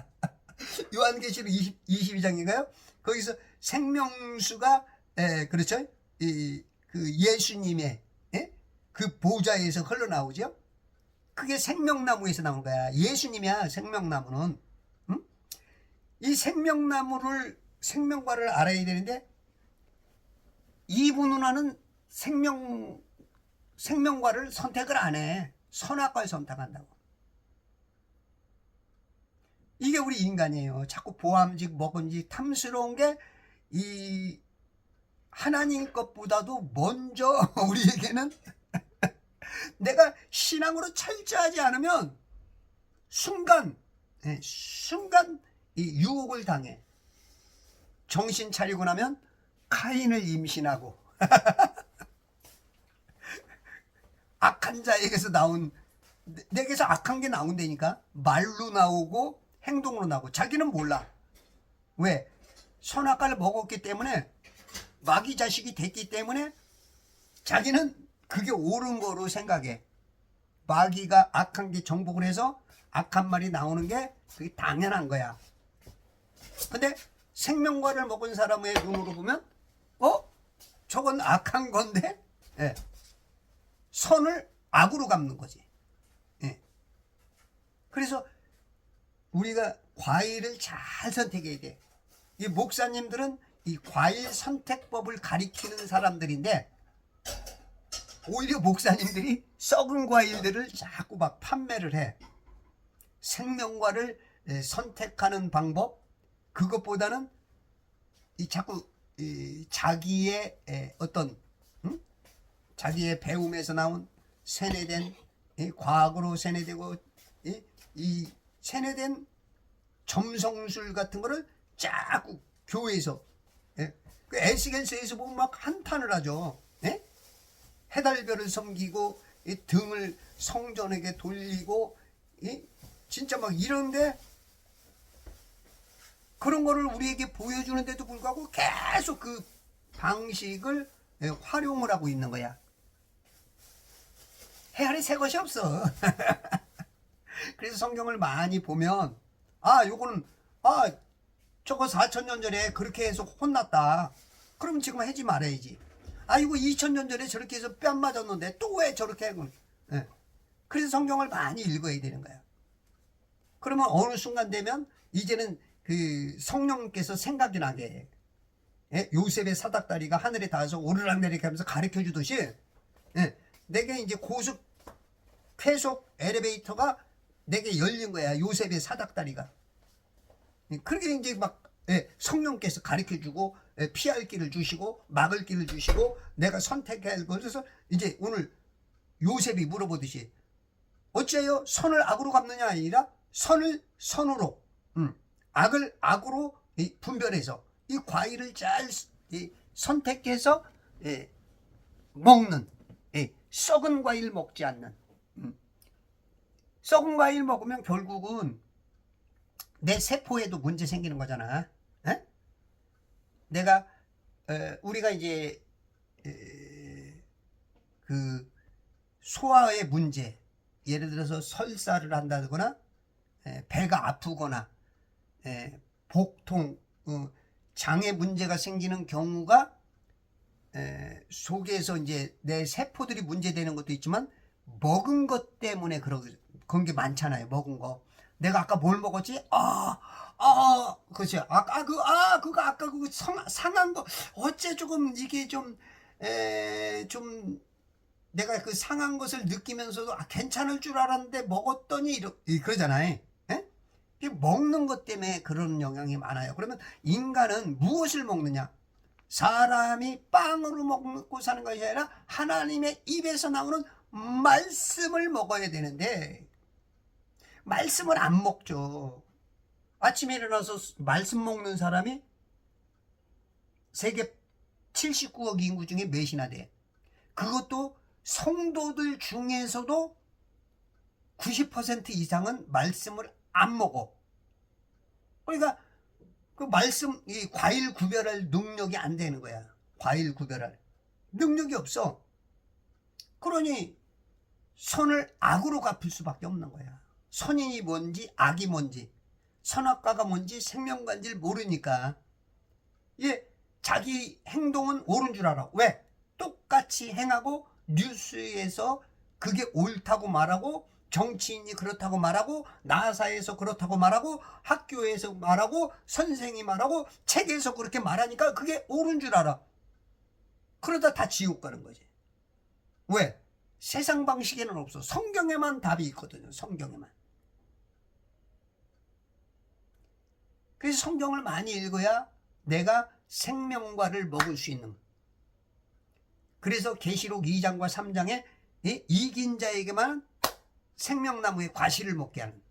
요한계시록 22장인가요? 거기서 생명수가 그렇죠? 그 예수님의 그 보좌에서 흘러나오죠. 그게 생명나무에서 나온 거야. 예수님이야, 생명나무는. 응? 이 생명과를 알아야 되는데, 이분 누나는 생명과를 선택을 안 해. 선악과를 선택한다고. 이게 우리 인간이에요. 자꾸 보암직, 먹음직, 탐스러운 게 이 하나님 것보다도 먼저 우리에게는 내가 신앙으로 철저하지 않으면 순간 이 유혹을 당해. 정신 차리고 나면 카인을 임신하고 악한 자에게서 나온, 내게서 악한 게 나온다니까. 말로 나오고 행동으로 나오고. 자기는 몰라. 왜? 선악과를 먹었기 때문에, 마귀 자식이 됐기 때문에 자기는 그게 옳은 거로 생각해. 마귀가 악한 게 정복을 해서 악한 말이 나오는 게 그게 당연한 거야. 근데 생명과를 먹은 사람의 눈으로 보면 저건 악한 건데 선을 악으로 갚는 거지. 그래서 우리가 과일을 잘 선택해야 돼. 이 목사님들은 이 과일 선택법을 가리키는 사람들인데, 오히려 목사님들이 썩은 과일들을 자꾸 막 판매를 해. 생명과를 선택하는 방법, 그것보다는 자꾸 자기의 어떤 자기의 배움에서 나온 세뇌된, 과학으로 세뇌되고 이 세뇌된 점성술 같은 거를 자꾸 교회에서, 그 에스겔서에서 보면 막 한탄을 하죠. 해달별을 섬기고 등을 성전에게 돌리고 진짜 막 이런데, 그런 거를 우리에게 보여주는데도 불구하고 계속 그 방식을 활용을 하고 있는 거야. 헤아리 새 것이 없어. 그래서 성경을 많이 보면 요거는 저거 4,000년 전에 그렇게 해서 혼났다. 그러면 지금 하지 말아야지. 이거 2,000년 전에 저렇게 해서 뺨 맞았는데 또 왜 저렇게 하고. 그래서 성경을 많이 읽어야 되는 거야. 그러면 어느 순간 되면 이제는 그 성령께서 생각이 나게 요셉의 사닥다리가 하늘에 닿아서 오르락내리락 하면서 가르쳐 주듯이 내게 이제 고속 쾌속 엘리베이터가 내게 열린 거야. 요셉의 사닥다리가. 그렇게 이제 막 성령께서 가르쳐 주고 피할 길을 주시고 막을 길을 주시고 내가 선택해야 할 것. 그래서 이제 오늘 요셉이 물어보듯이 어찌하여 선을 악으로 갚느냐 아니라 선을 선으로, 악을 악으로 분별해서 이 과일을 잘 선택해서 먹는, 썩은 과일 먹지 않는. 썩은 과일 먹으면 결국은 내 세포에도 문제 생기는 거잖아. 에? 내가 우리가 이제 그 소화의 문제, 예를 들어서 설사를 한다거나 배가 아프거나 복통, 장애 문제가 생기는 경우가 속에서 이제 내 세포들이 문제되는 것도 있지만 먹은 것 때문에 그런 게 많잖아요. 먹은 거. 내가 아까 뭘 먹었지? 그렇지. 아까 그 상한 거 어째 조금 이게 좀 내가 그 상한 것을 느끼면서도 괜찮을 줄 알았는데 먹었더니 그러잖아요. 먹는 것 때문에 그런 영향이 많아요. 그러면 인간은 무엇을 먹느냐? 사람이 빵으로 먹고 사는 것이 아니라 하나님의 입에서 나오는 말씀을 먹어야 되는데 말씀을 안 먹죠. 아침에 일어나서 말씀 먹는 사람이 세계 79억 인구 중에 몇이나 돼. 그것도 성도들 중에서도 90% 이상은 말씀을 안 먹어. 그러니까 그 말씀, 이 과일 구별할 능력이 안 되는 거야. 과일 구별할 능력이 없어. 그러니 선을 악으로 갚을 수밖에 없는 거야. 선이 뭔지 악이 뭔지, 선악과가 뭔지 생명과인지를 모르니까 자기 행동은 옳은 줄 알아. 왜? 똑같이 행하고 뉴스에서 그게 옳다고 말하고, 정치인이 그렇다고 말하고, 나사에서 그렇다고 말하고, 학교에서 말하고, 선생이 말하고, 책에서 그렇게 말하니까 그게 옳은 줄 알아. 그러다 다 지옥 가는 거지. 왜? 세상 방식에는 없어. 성경에만 답이 있거든요. 성경에만. 그래서 성경을 많이 읽어야 내가 생명과를 먹을 수 있는. 그래서 계시록 2장과 3장에 이긴 자에게만 생명나무의 과실을 먹게 하는.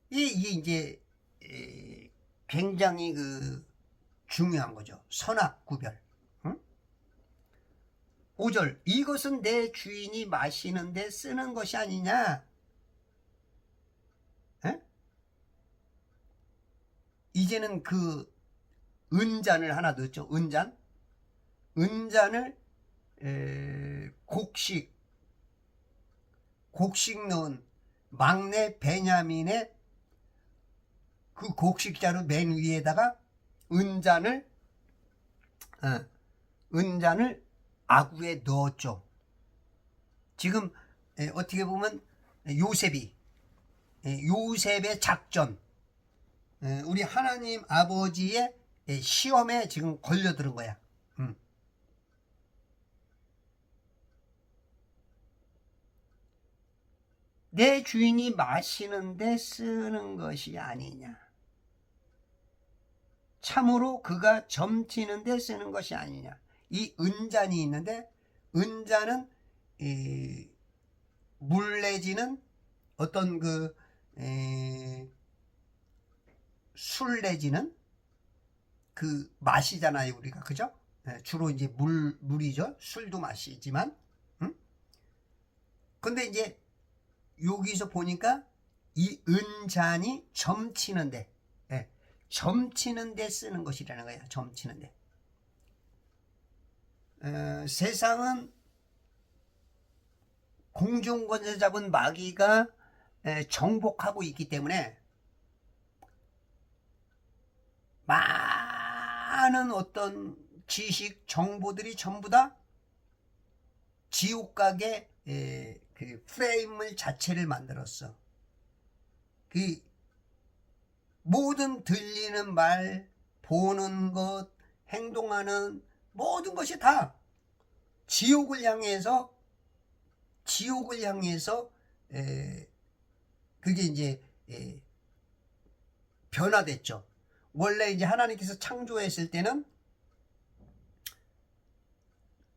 이게 이제 굉장히 중요한 거죠. 선악 구별. 5절, 이것은 내 주인이 마시는데 쓰는 것이 아니냐. 이제는 그 은잔을 하나 넣었죠. 은잔을 곡식 넣은 막내 베냐민의 그 곡식자루 맨 위에다가 은잔을 아구에 넣었죠. 지금 어떻게 보면 요셉의 작전, 우리 하나님 아버지의 시험에 지금 걸려드는 거야. 내 주인이 마시는데 쓰는 것이 아니냐. 참으로 그가 점치는데 쓰는 것이 아니냐. 이 은잔이 있는데, 은잔은 물 내지는 어떤 술 내지는 그 마시잖아요, 우리가. 그죠? 주로 이제 물이죠. 술도 마시지만. 근데 이제 여기서 보니까 이 은잔이 점치는데, 점치는데 쓰는 것이라는 거야. 점치는데. 세상은 공중권세 잡은 마귀가 정복하고 있기 때문에 많은 어떤 지식, 정보들이 전부 다 지옥각의 그 프레임을 자체를 만들었어. 그 모든 들리는 말, 보는 것, 행동하는 모든 것이 다 지옥을 향해서 그게 이제 변화됐죠. 원래 이제 하나님께서 창조했을 때는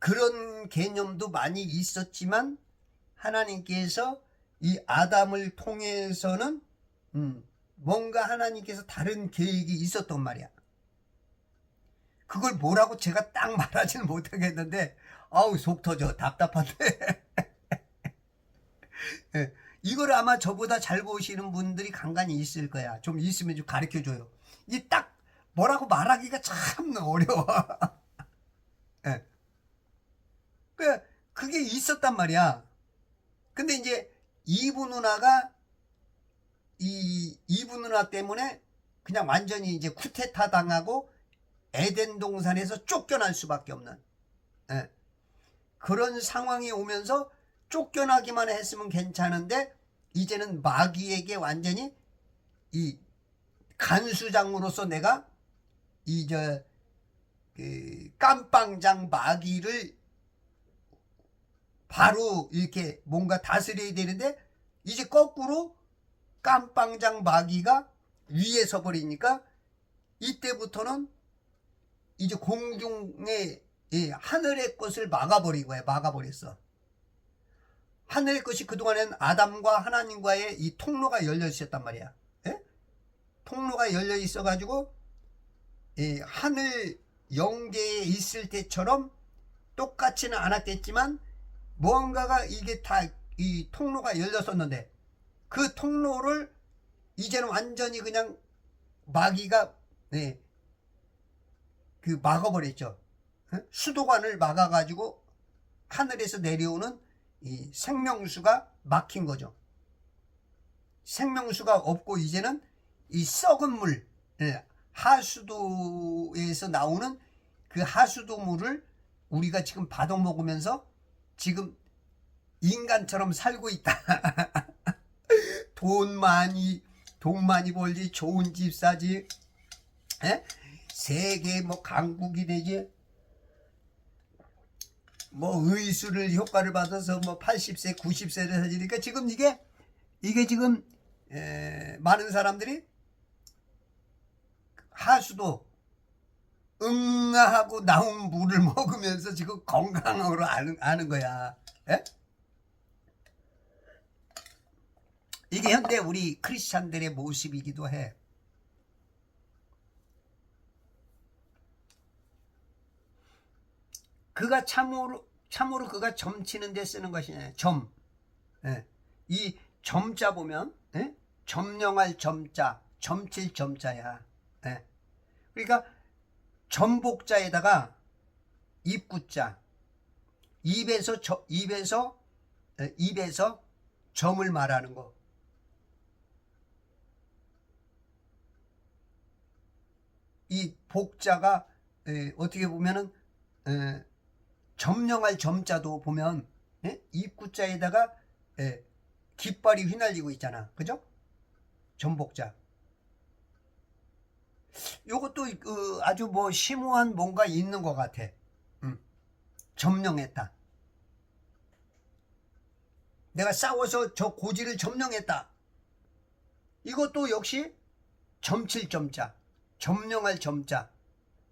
그런 개념도 많이 있었지만 하나님께서 이 아담을 통해서는 뭔가 하나님께서 다른 계획이 있었단 말이야. 그걸 뭐라고 제가 딱 말하지는 못하겠는데 아우 속 터져 답답한데 예, 이걸 아마 저보다 잘 보시는 분들이 간간히 있을 거야. 좀 있으면 좀 가르쳐줘요. 이 딱 뭐라고 말하기가 참 어려워. 예. 그게 있었단 말이야. 근데 이제 이브 누나가 이브 누나 때문에 그냥 완전히 이제 쿠데타 당하고 에덴 동산에서 쫓겨날 수밖에 없는 그런 상황이 오면서 쫓겨나기만 했으면 괜찮은데 이제는 마귀에게 완전히 이 간수장으로서 내가 그 깜빵장 마귀를 바로 이렇게 뭔가 다스려야 되는데 이제 거꾸로 깜빵장 마귀가 위에 서버리니까 이때부터는 이제 공중의 하늘의 것을 막아버린 거야. 막아버렸어. 하늘의 것이 그동안엔 아담과 하나님과의 이 통로가 열려 있었단 말이야. 예? 통로가 열려 있어가지고 하늘 영계에 있을 때처럼 똑같지는 않았겠지만 무언가가 이게 다 이 통로가 열렸었는데 그 통로를 이제는 완전히 그냥 마귀가 그 막아버렸죠. 수도관을 막아가지고 하늘에서 내려오는 이 생명수가 막힌 거죠. 생명수가 없고 이제는 이 썩은 물, 하수도에서 나오는 그 하수도물을 우리가 지금 받아 먹으면서 지금 인간처럼 살고 있다. 돈 많이 벌지, 좋은 집 사지, 세계 뭐 강국이 되지, 뭐 의술을 효과를 받아서 뭐 80세, 90세를 사지니까 지금 이게 지금 많은 사람들이 하수도 응하고 나온 물을 먹으면서 지금 건강으로 아는 거야. 에? 이게 현대 우리 크리스찬들의 모습이기도 해. 그가 참으로 그가 점치는 데 쓰는 것이냐. 점. 이 점자 보면 점령할 점자, 점칠 점자야. 그러니까 전복자에다가 입구자, 입에서 점을 말하는 거. 이 복자가 어떻게 보면은 점령할 점자도 보면 입구자에다가 깃발이 휘날리고 있잖아. 그죠? 전복자. 요것도 아주 뭐 심오한 뭔가 있는 것 같아. 점령했다. 내가 싸워서 저 고지를 점령했다. 이것도 역시 점칠 점자, 점령할 점자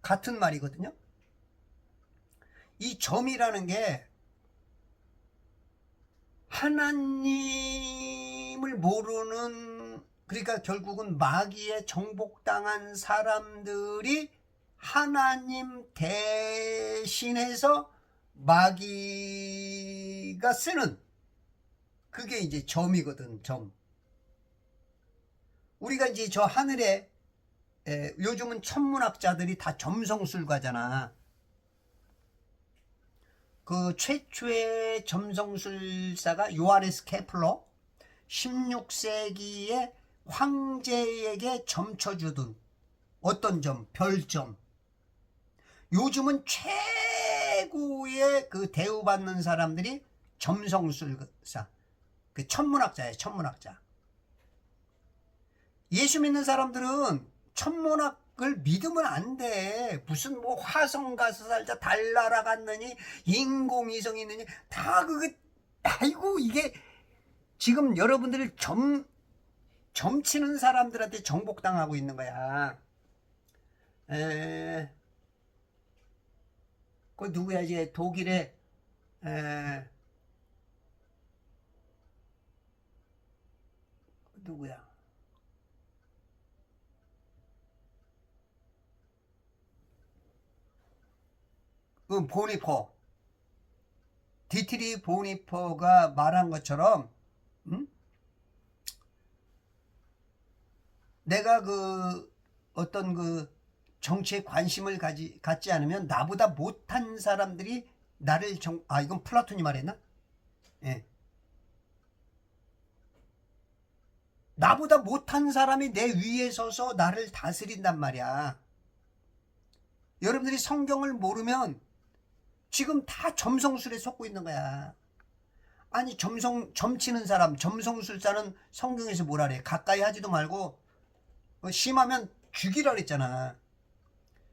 같은 말이거든요. 이 점이라는 게 하나님을 모르는, 그러니까 결국은 마귀에 정복당한 사람들이 하나님 대신해서 마귀가 쓰는 그게 이제 점이거든. 점. 우리가 이제 저 하늘에 요즘은 천문학자들이 다 점성술가잖아. 그 최초의 점성술사가 요하네스 케플러, 16세기에 황제에게 점쳐주던 어떤 점, 별점. 요즘은 최고의 그 대우받는 사람들이 점성술사, 그 천문학자예요. 천문학자. 예수 믿는 사람들은 천문학을 믿으면 안 돼. 무슨 뭐 화성 가서 살자, 달 날아갔느니, 인공위성이 있느니, 다 그게, 아이고, 이게 지금 여러분들이 점치는 사람들한테 정복당하고 있는 거야. 그 누구야 이제 독일의 누구야? 그 보니퍼, 디트리 보니퍼가 말한 것처럼, 내가 그 어떤 그 정치에 관심을 갖지 않으면 나보다 못한 사람들이 나를 이건 플라톤이 말했나? 예. 나보다 못한 사람이 내 위에 서서 나를 다스린단 말이야. 여러분들이 성경을 모르면 지금 다 점성술에 속고 있는 거야. 아니 점치는 사람, 점성술사는 성경에서 뭐라 그래? 가까이 하지도 말고 심하면 죽이라 그랬잖아.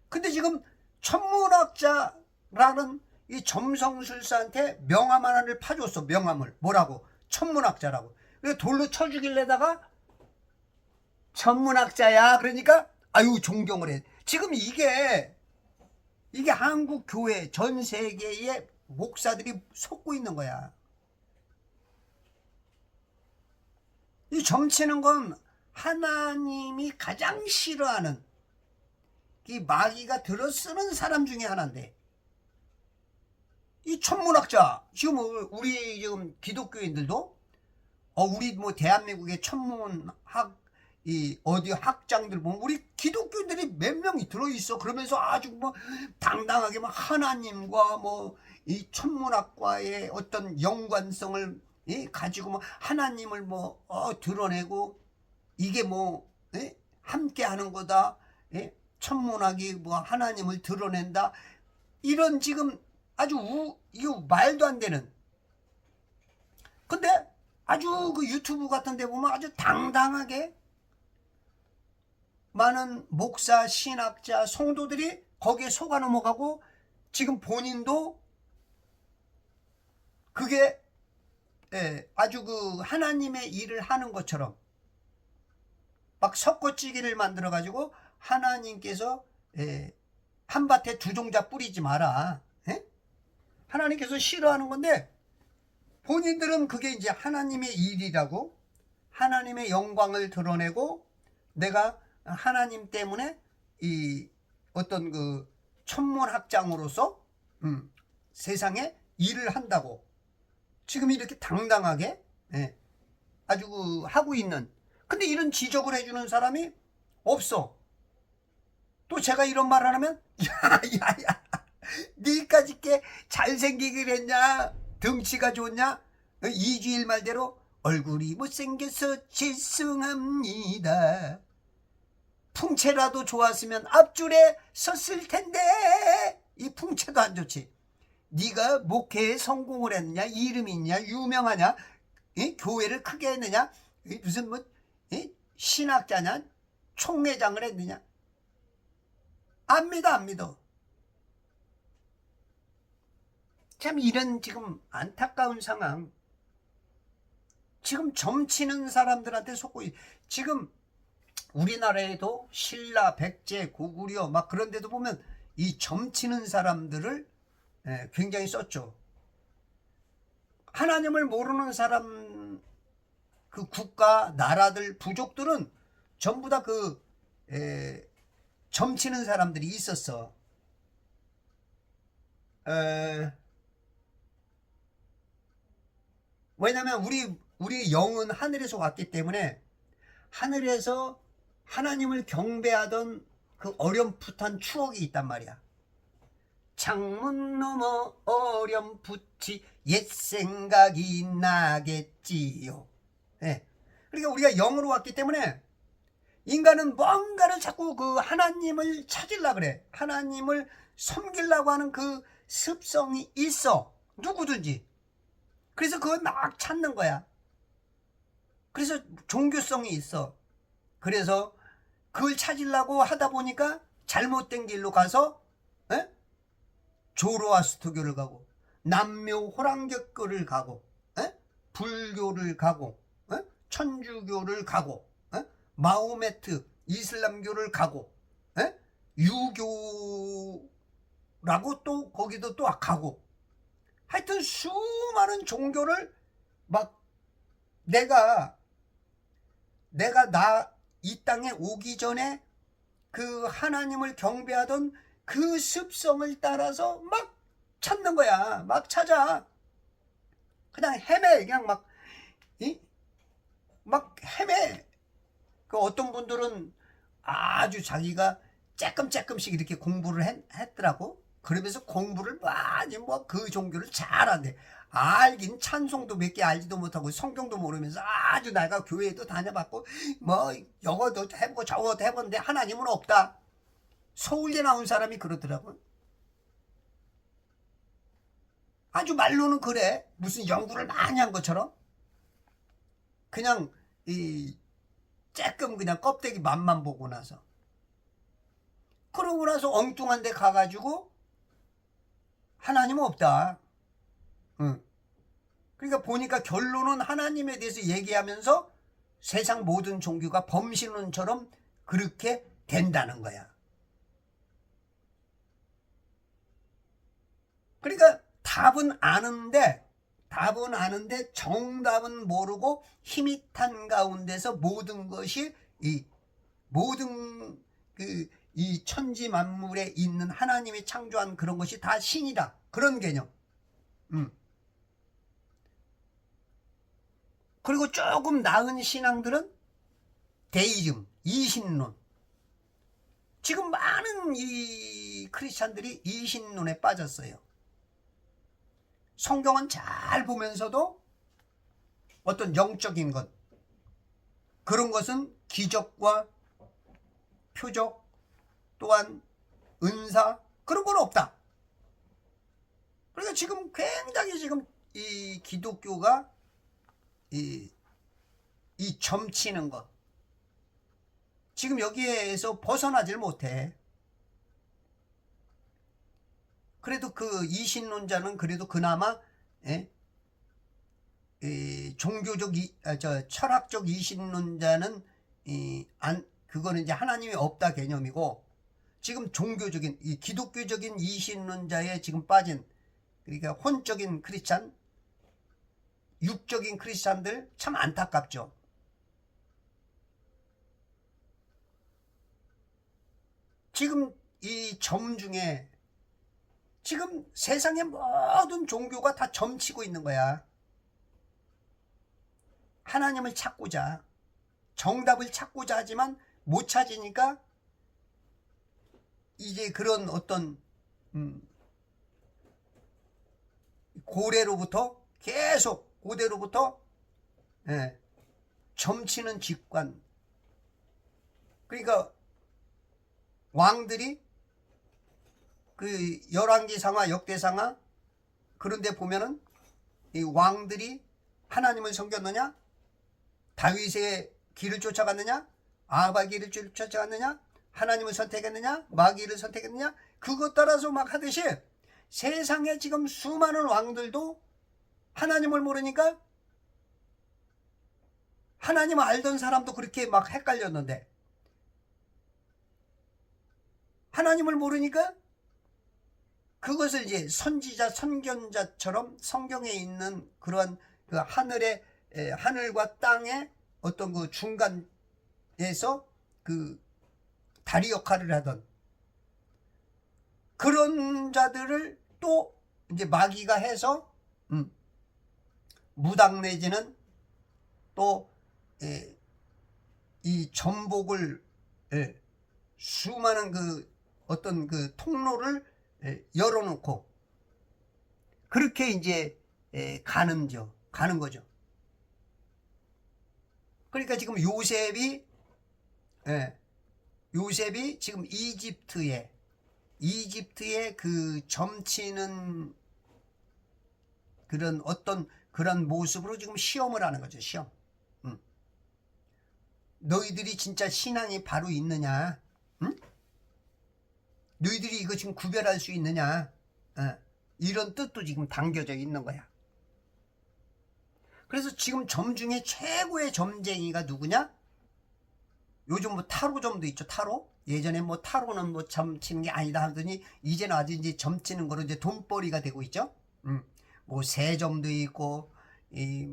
근데 지금 천문학자라는 이 점성술사한테 명함 하나를 파줬어. 명함을. 뭐라고? 천문학자라고. 그래서 돌로 쳐 죽일래다가 천문학자야. 그러니까 아유 존경을 해. 지금 이게 한국 교회 전 세계의 목사들이 속고 있는 거야. 이 점치는 건 하나님이 가장 싫어하는 이 마귀가 들어 쓰는 사람 중에 하나인데, 이 천문학자 지금 우리 지금 기독교인들도 우리 뭐 대한민국의 천문학 이 어디 학장들 보면 우리 기독교인들이 몇 명이 들어있어. 그러면서 아주 뭐 당당하게 막 하나님과 뭐 이 천문학과의 어떤 연관성을 가지고 뭐 하나님을 뭐 드러내고 이게 뭐 함께 하는 거다. 천문학이 뭐 하나님을 드러낸다. 이런 지금 아주 이거 말도 안 되는. 근데 아주 그 유튜브 같은 데 보면 아주 당당하게 많은 목사, 신학자, 성도들이 거기에 속아 넘어가고 지금 본인도 그게 아주 그 하나님의 일을 하는 것처럼 막 섞어찌개를 만들어 가지고 하나님께서 한밭에 두 종자 뿌리지 마라. 하나님께서 싫어하는 건데 본인들은 그게 이제 하나님의 일이라고, 하나님의 영광을 드러내고 내가 하나님 때문에 이 어떤 그 천문학장으로서 세상에 일을 한다고 지금 이렇게 당당하게 아주 그 하고 있는. 근데 이런 지적을 해주는 사람이 없어. 또 제가 이런 말을 하면 야야야 니까짓 게 잘생기길 했냐, 덩치가 좋냐, 이주일 말대로 얼굴이 못생겨서 죄송합니다. 풍채라도 좋았으면 앞줄에 섰을 텐데 이 풍채도 안 좋지. 네가 목회에 성공을 했느냐, 이름이 있냐, 유명하냐, 교회를 크게 했느냐, 무슨 뭐 신학자냐, 총회장을 했느냐. 안 믿어. 참 이런 지금 안타까운 상황. 지금 점치는 사람들한테 속고 지금 우리나라에도 신라, 백제, 고구려 막 그런 데도 보면 이 점치는 사람들을 굉장히 썼죠. 하나님을 모르는 사람, 그 국가, 나라들, 부족들은 전부 다 그 점치는 사람들이 있었어. 왜냐면 우리 영은 하늘에서 왔기 때문에 하늘에서 하나님을 경배하던 그 어렴풋한 추억이 있단 말이야. 창문 너머 어렴풋이 옛 생각이 나겠지요. 그러니까 우리가 영으로 왔기 때문에 인간은 뭔가를 자꾸 그 하나님을 찾으려고 그래. 하나님을 섬기려고 하는 그 습성이 있어. 누구든지. 그래서 그걸 막 찾는 거야. 그래서 종교성이 있어. 그래서 그걸 찾으려고 하다 보니까 잘못된 길로 가서 조로아스터교를 가고, 남묘 호랑객교를 가고, 불교를 가고, 천주교를 가고, 마호메트 이슬람교를 가고, 유교를 라고 또 거기도 또 가고, 하여튼 수많은 종교를 막 내가 이 땅에 오기 전에 그 하나님을 경배하던 그 습성을 따라서 막 찾는 거야. 막 찾아. 그냥 헤매. 그냥 막 헤매. 그 어떤 분들은 아주 자기가 조금씩 이렇게 공부를 했더라고. 그러면서 공부를 많이 그 종교를 잘한대. 알긴 찬송도 몇 개 알지도 못하고 성경도 모르면서 아주 내가 교회도 다녀봤고 영어도 해보고 저것도 해봤는데 하나님은 없다. 서울대 나온 사람이 그러더라고. 아주 말로는 그래. 무슨 연구를 많이 한 것처럼. 그냥 조금 그냥 껍데기 맛만 보고 나서. 그러고 나서 엉뚱한 데 가가지고 하나님은 없다. 응. 그러니까 보니까 결론은 하나님에 대해서 얘기하면서 세상 모든 종교가 범신론처럼 그렇게 된다는 거야. 그러니까 답은 아는데 정답은 모르고 힘이 탄 가운데서 모든 것이 모든 이 천지 만물에 있는 하나님이 창조한 그런 것이 다 신이다. 그런 개념. 그리고 조금 나은 신앙들은 데이즘, 이신론. 지금 많은 이 크리스찬들이 이신론에 빠졌어요. 성경은 잘 보면서도 어떤 영적인 것, 그런 것은 기적과 표적, 또한 은사, 그런 건 없다. 그러니까 지금 굉장히 지금 이 기독교가 이 점치는 것, 지금 여기에서 벗어나질 못해. 그래도 그 이신론자는 그래도 그나마 종교적 철학적 이신론자는 그거는 이제 하나님이 없다 개념이고, 지금 종교적인 이 기독교적인 이신론자에 지금 빠진, 그러니까 혼적인 크리스찬, 육적인 크리스찬들 참 안타깝죠. 지금 이 점 중에 지금 세상의 모든 종교가 다 점치고 있는 거야. 하나님을 찾고자, 정답을 찾고자 하지만 못 찾으니까 이제 그런 어떤 고대로부터 점치는 직관. 그러니까 왕들이 그 열왕기상하, 역대상하 그런 데 보면은 이 왕들이 하나님을 섬겼느냐, 다윗의 길을 쫓아갔느냐, 아합의 길을 쫓아갔느냐, 하나님을 선택했느냐, 마귀를 선택했느냐, 그것 따라서 막 하듯이 세상에 지금 수많은 왕들도 하나님을 모르니까, 하나님을 알던 사람도 그렇게 막 헷갈렸는데, 하나님을 모르니까 그것을 이제 선지자, 선견자처럼 성경에 있는 그러한 그 하늘과 땅의 어떤 그 중간에서 그 다리 역할을 하던 그런 자들을 또 이제 마귀가 해서 무당 내지는 또 이 전복을 수많은 그 어떤 그 통로를 열어놓고 그렇게 이제 가는 거죠. 그러니까 지금 요셉이 지금 이집트에 그 점치는 그런 어떤 그런 모습으로 지금 시험을 하는 거죠. 시험. 너희들이 진짜 신앙이 바로 있느냐? 응? 너희들이 이거 지금 구별할 수 있느냐? 이런 뜻도 지금 담겨져 있는 거야. 그래서 지금 점 중에 최고의 점쟁이가 누구냐? 요즘 뭐 타로점도 있죠. 타로. 예전에 뭐 타로는 뭐 점치는 게 아니다 하더니 이제는 아주 이제 점치는 거로 이제 돈벌이가 되고 있죠. 뭐 세점도 있고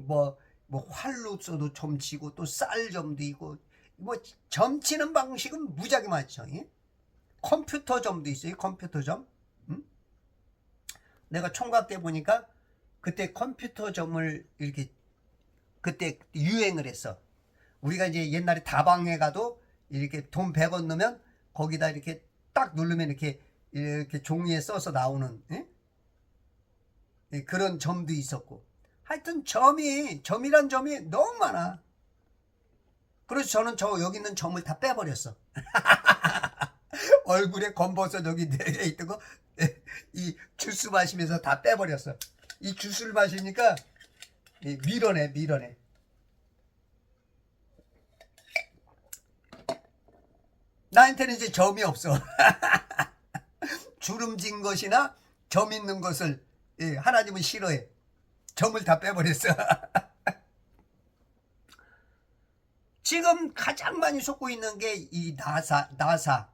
뭐 활로 써도 점치고 또 쌀점도 있고 뭐 점치는 방식은 무지하게 많죠. 예? 컴퓨터점도 있어요. 컴퓨터점. 내가 총각 때 보니까 그때 컴퓨터점을 이렇게 그때 유행을 했어. 우리가 이제 옛날에 다방에 가도 이렇게 돈 100원 넣으면 거기다 이렇게 딱 누르면 이렇게 종이에 써서 나오는 그런 점도 있었고. 하여튼 점이란 점이 너무 많아. 그래서 저는 여기 있는 점을 다 빼버렸어. 얼굴에 검버섯 여기 내려있던 거 이 주스 마시면서 다 빼버렸어. 이 주스를 마시니까 밀어내. 나한테는 이제 점이 없어. 주름진 것이나 점 있는 것을 하나님은 싫어해. 점을 다 빼버렸어. 지금 가장 많이 속고 있는 게 이 나사.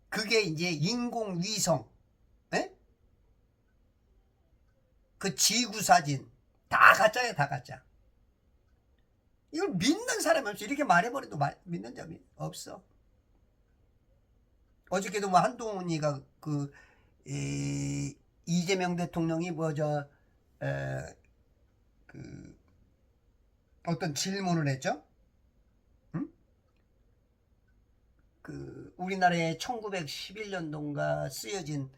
그게 이제 인공위성, 그 지구사진 다 가짜야, 다 가짜. 이걸 믿는 사람이 없어. 이렇게 말해버려도 믿는 점이 없어. 어저께도 뭐 한동훈이가 이재명 대통령이 어떤 질문을 했죠. 우리나라에 1911년도인가 쓰여진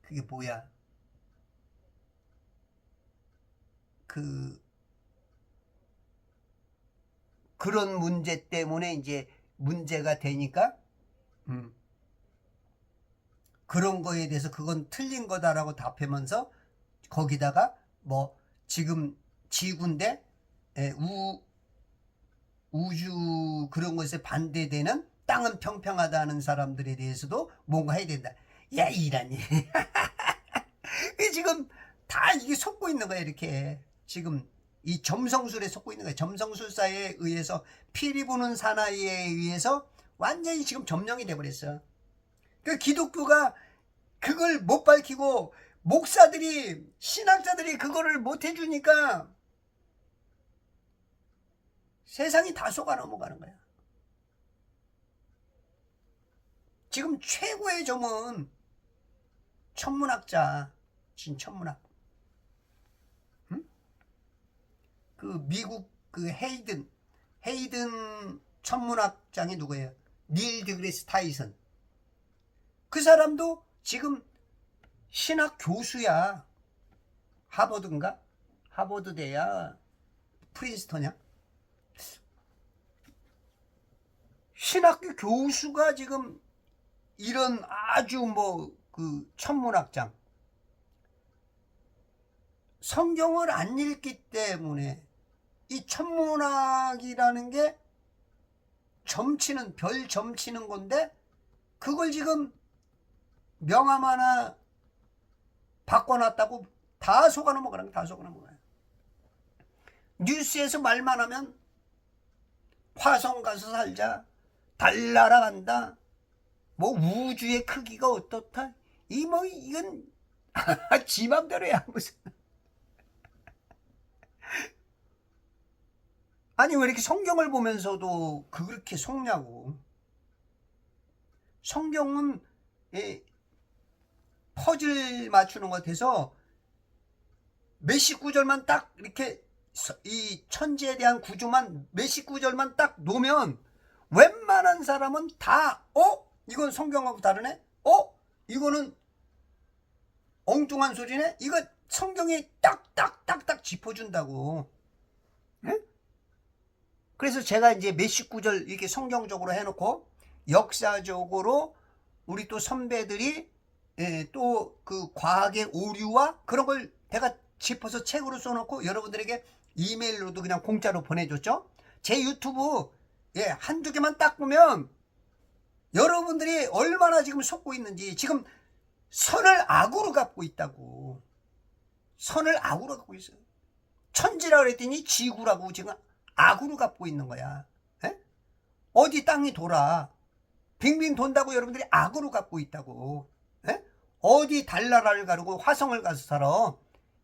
그게 뭐야? 그런 문제 때문에 이제 문제가 되니까 그런 거에 대해서 그건 틀린 거다라고 답하면서 거기다가 뭐 지금 지구인데 우주 그런 것에 반대되는 땅은 평평하다는 사람들에 대해서도 뭔가 해야 된다. 야, 이라니. 지금 다 이게 속고 있는 거야, 이렇게. 지금 이 점성술에 속고 있는 거야. 점성술사에 의해서 피리 부는 사나이에 의해서 완전히 지금 점령이 돼버렸어. 그 기독교가 그걸 못 밝히고 목사들이 신학자들이 그거를 못 해주니까 세상이 다 속아 넘어가는 거야. 지금 최고의 점은 천문학자, 진천문학. 그 미국 그 헤이든 천문학장이 누구예요? 닐 드그레스 타이슨. 그 사람도 지금 신학 교수야. 하버드인가? 하버드대야 프린스턴이야? 신학교 교수가 지금 이런 아주 그 천문학장. 성경을 안 읽기 때문에 이 천문학이라는 게 별 점치는 건데 그걸 지금 명함 하나 바꿔놨다고 다 속아 넘어가는 거야. 다 속아 넘어가요. 뉴스에서 말만 하면 화성 가서 살자, 달 날아간다, 뭐 우주의 크기가 어떻다, 이건 지 맘대로야. 무슨 아니 왜 이렇게 성경을 보면서도 그렇게 속냐고. 성경은 퍼즐 맞추는 것 같아서 몇십 구절만 딱 이렇게 이 천지에 대한 구조만 몇십 구절만 딱 놓으면 웬만한 사람은 다 이건 성경하고 다르네? 이거는 엉뚱한 소리네? 이거 성경이 딱딱딱딱 짚어준다고. 네? 그래서 제가 이제 몇십 구절 이렇게 성경적으로 해놓고 역사적으로 우리 또 선배들이 또 그 과학의 오류와 그런 걸 내가 짚어서 책으로 써놓고 여러분들에게 이메일로도 그냥 공짜로 보내줬죠. 제 유튜브 한두 개만 딱 보면 여러분들이 얼마나 지금 속고 있는지. 지금 선을 악으로 갖고 있다고. 선을 악으로 갖고 있어요. 천지라 그랬더니 지구라고 지금 악으로 갚고 있는 거야. 에? 어디 땅이 돌아. 빙빙 돈다고 여러분들이 악으로 갚고 있다고. 에? 어디 달나라를 가르고 화성을 가서 살아.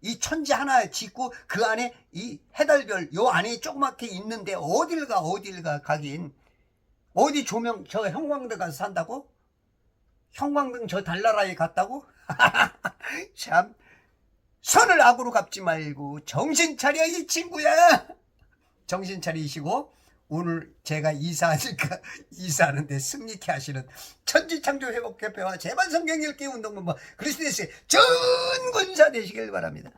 이 천지 하나 짓고 그 안에 이 해달별 요 안에 조그맣게 있는데 어딜 가 가긴. 어디 조명 저 형광등 가서 산다고? 형광등 저 달나라에 갔다고? 참 선을 악으로 갚지 말고 정신 차려 이 친구야. 정신 차리시고 오늘 제가 이사하니까 이사하는데 승리케 하시는 천지창조회복협회와 제발 성경 읽기 운동본부 그리스도의 전군사 되시길 바랍니다.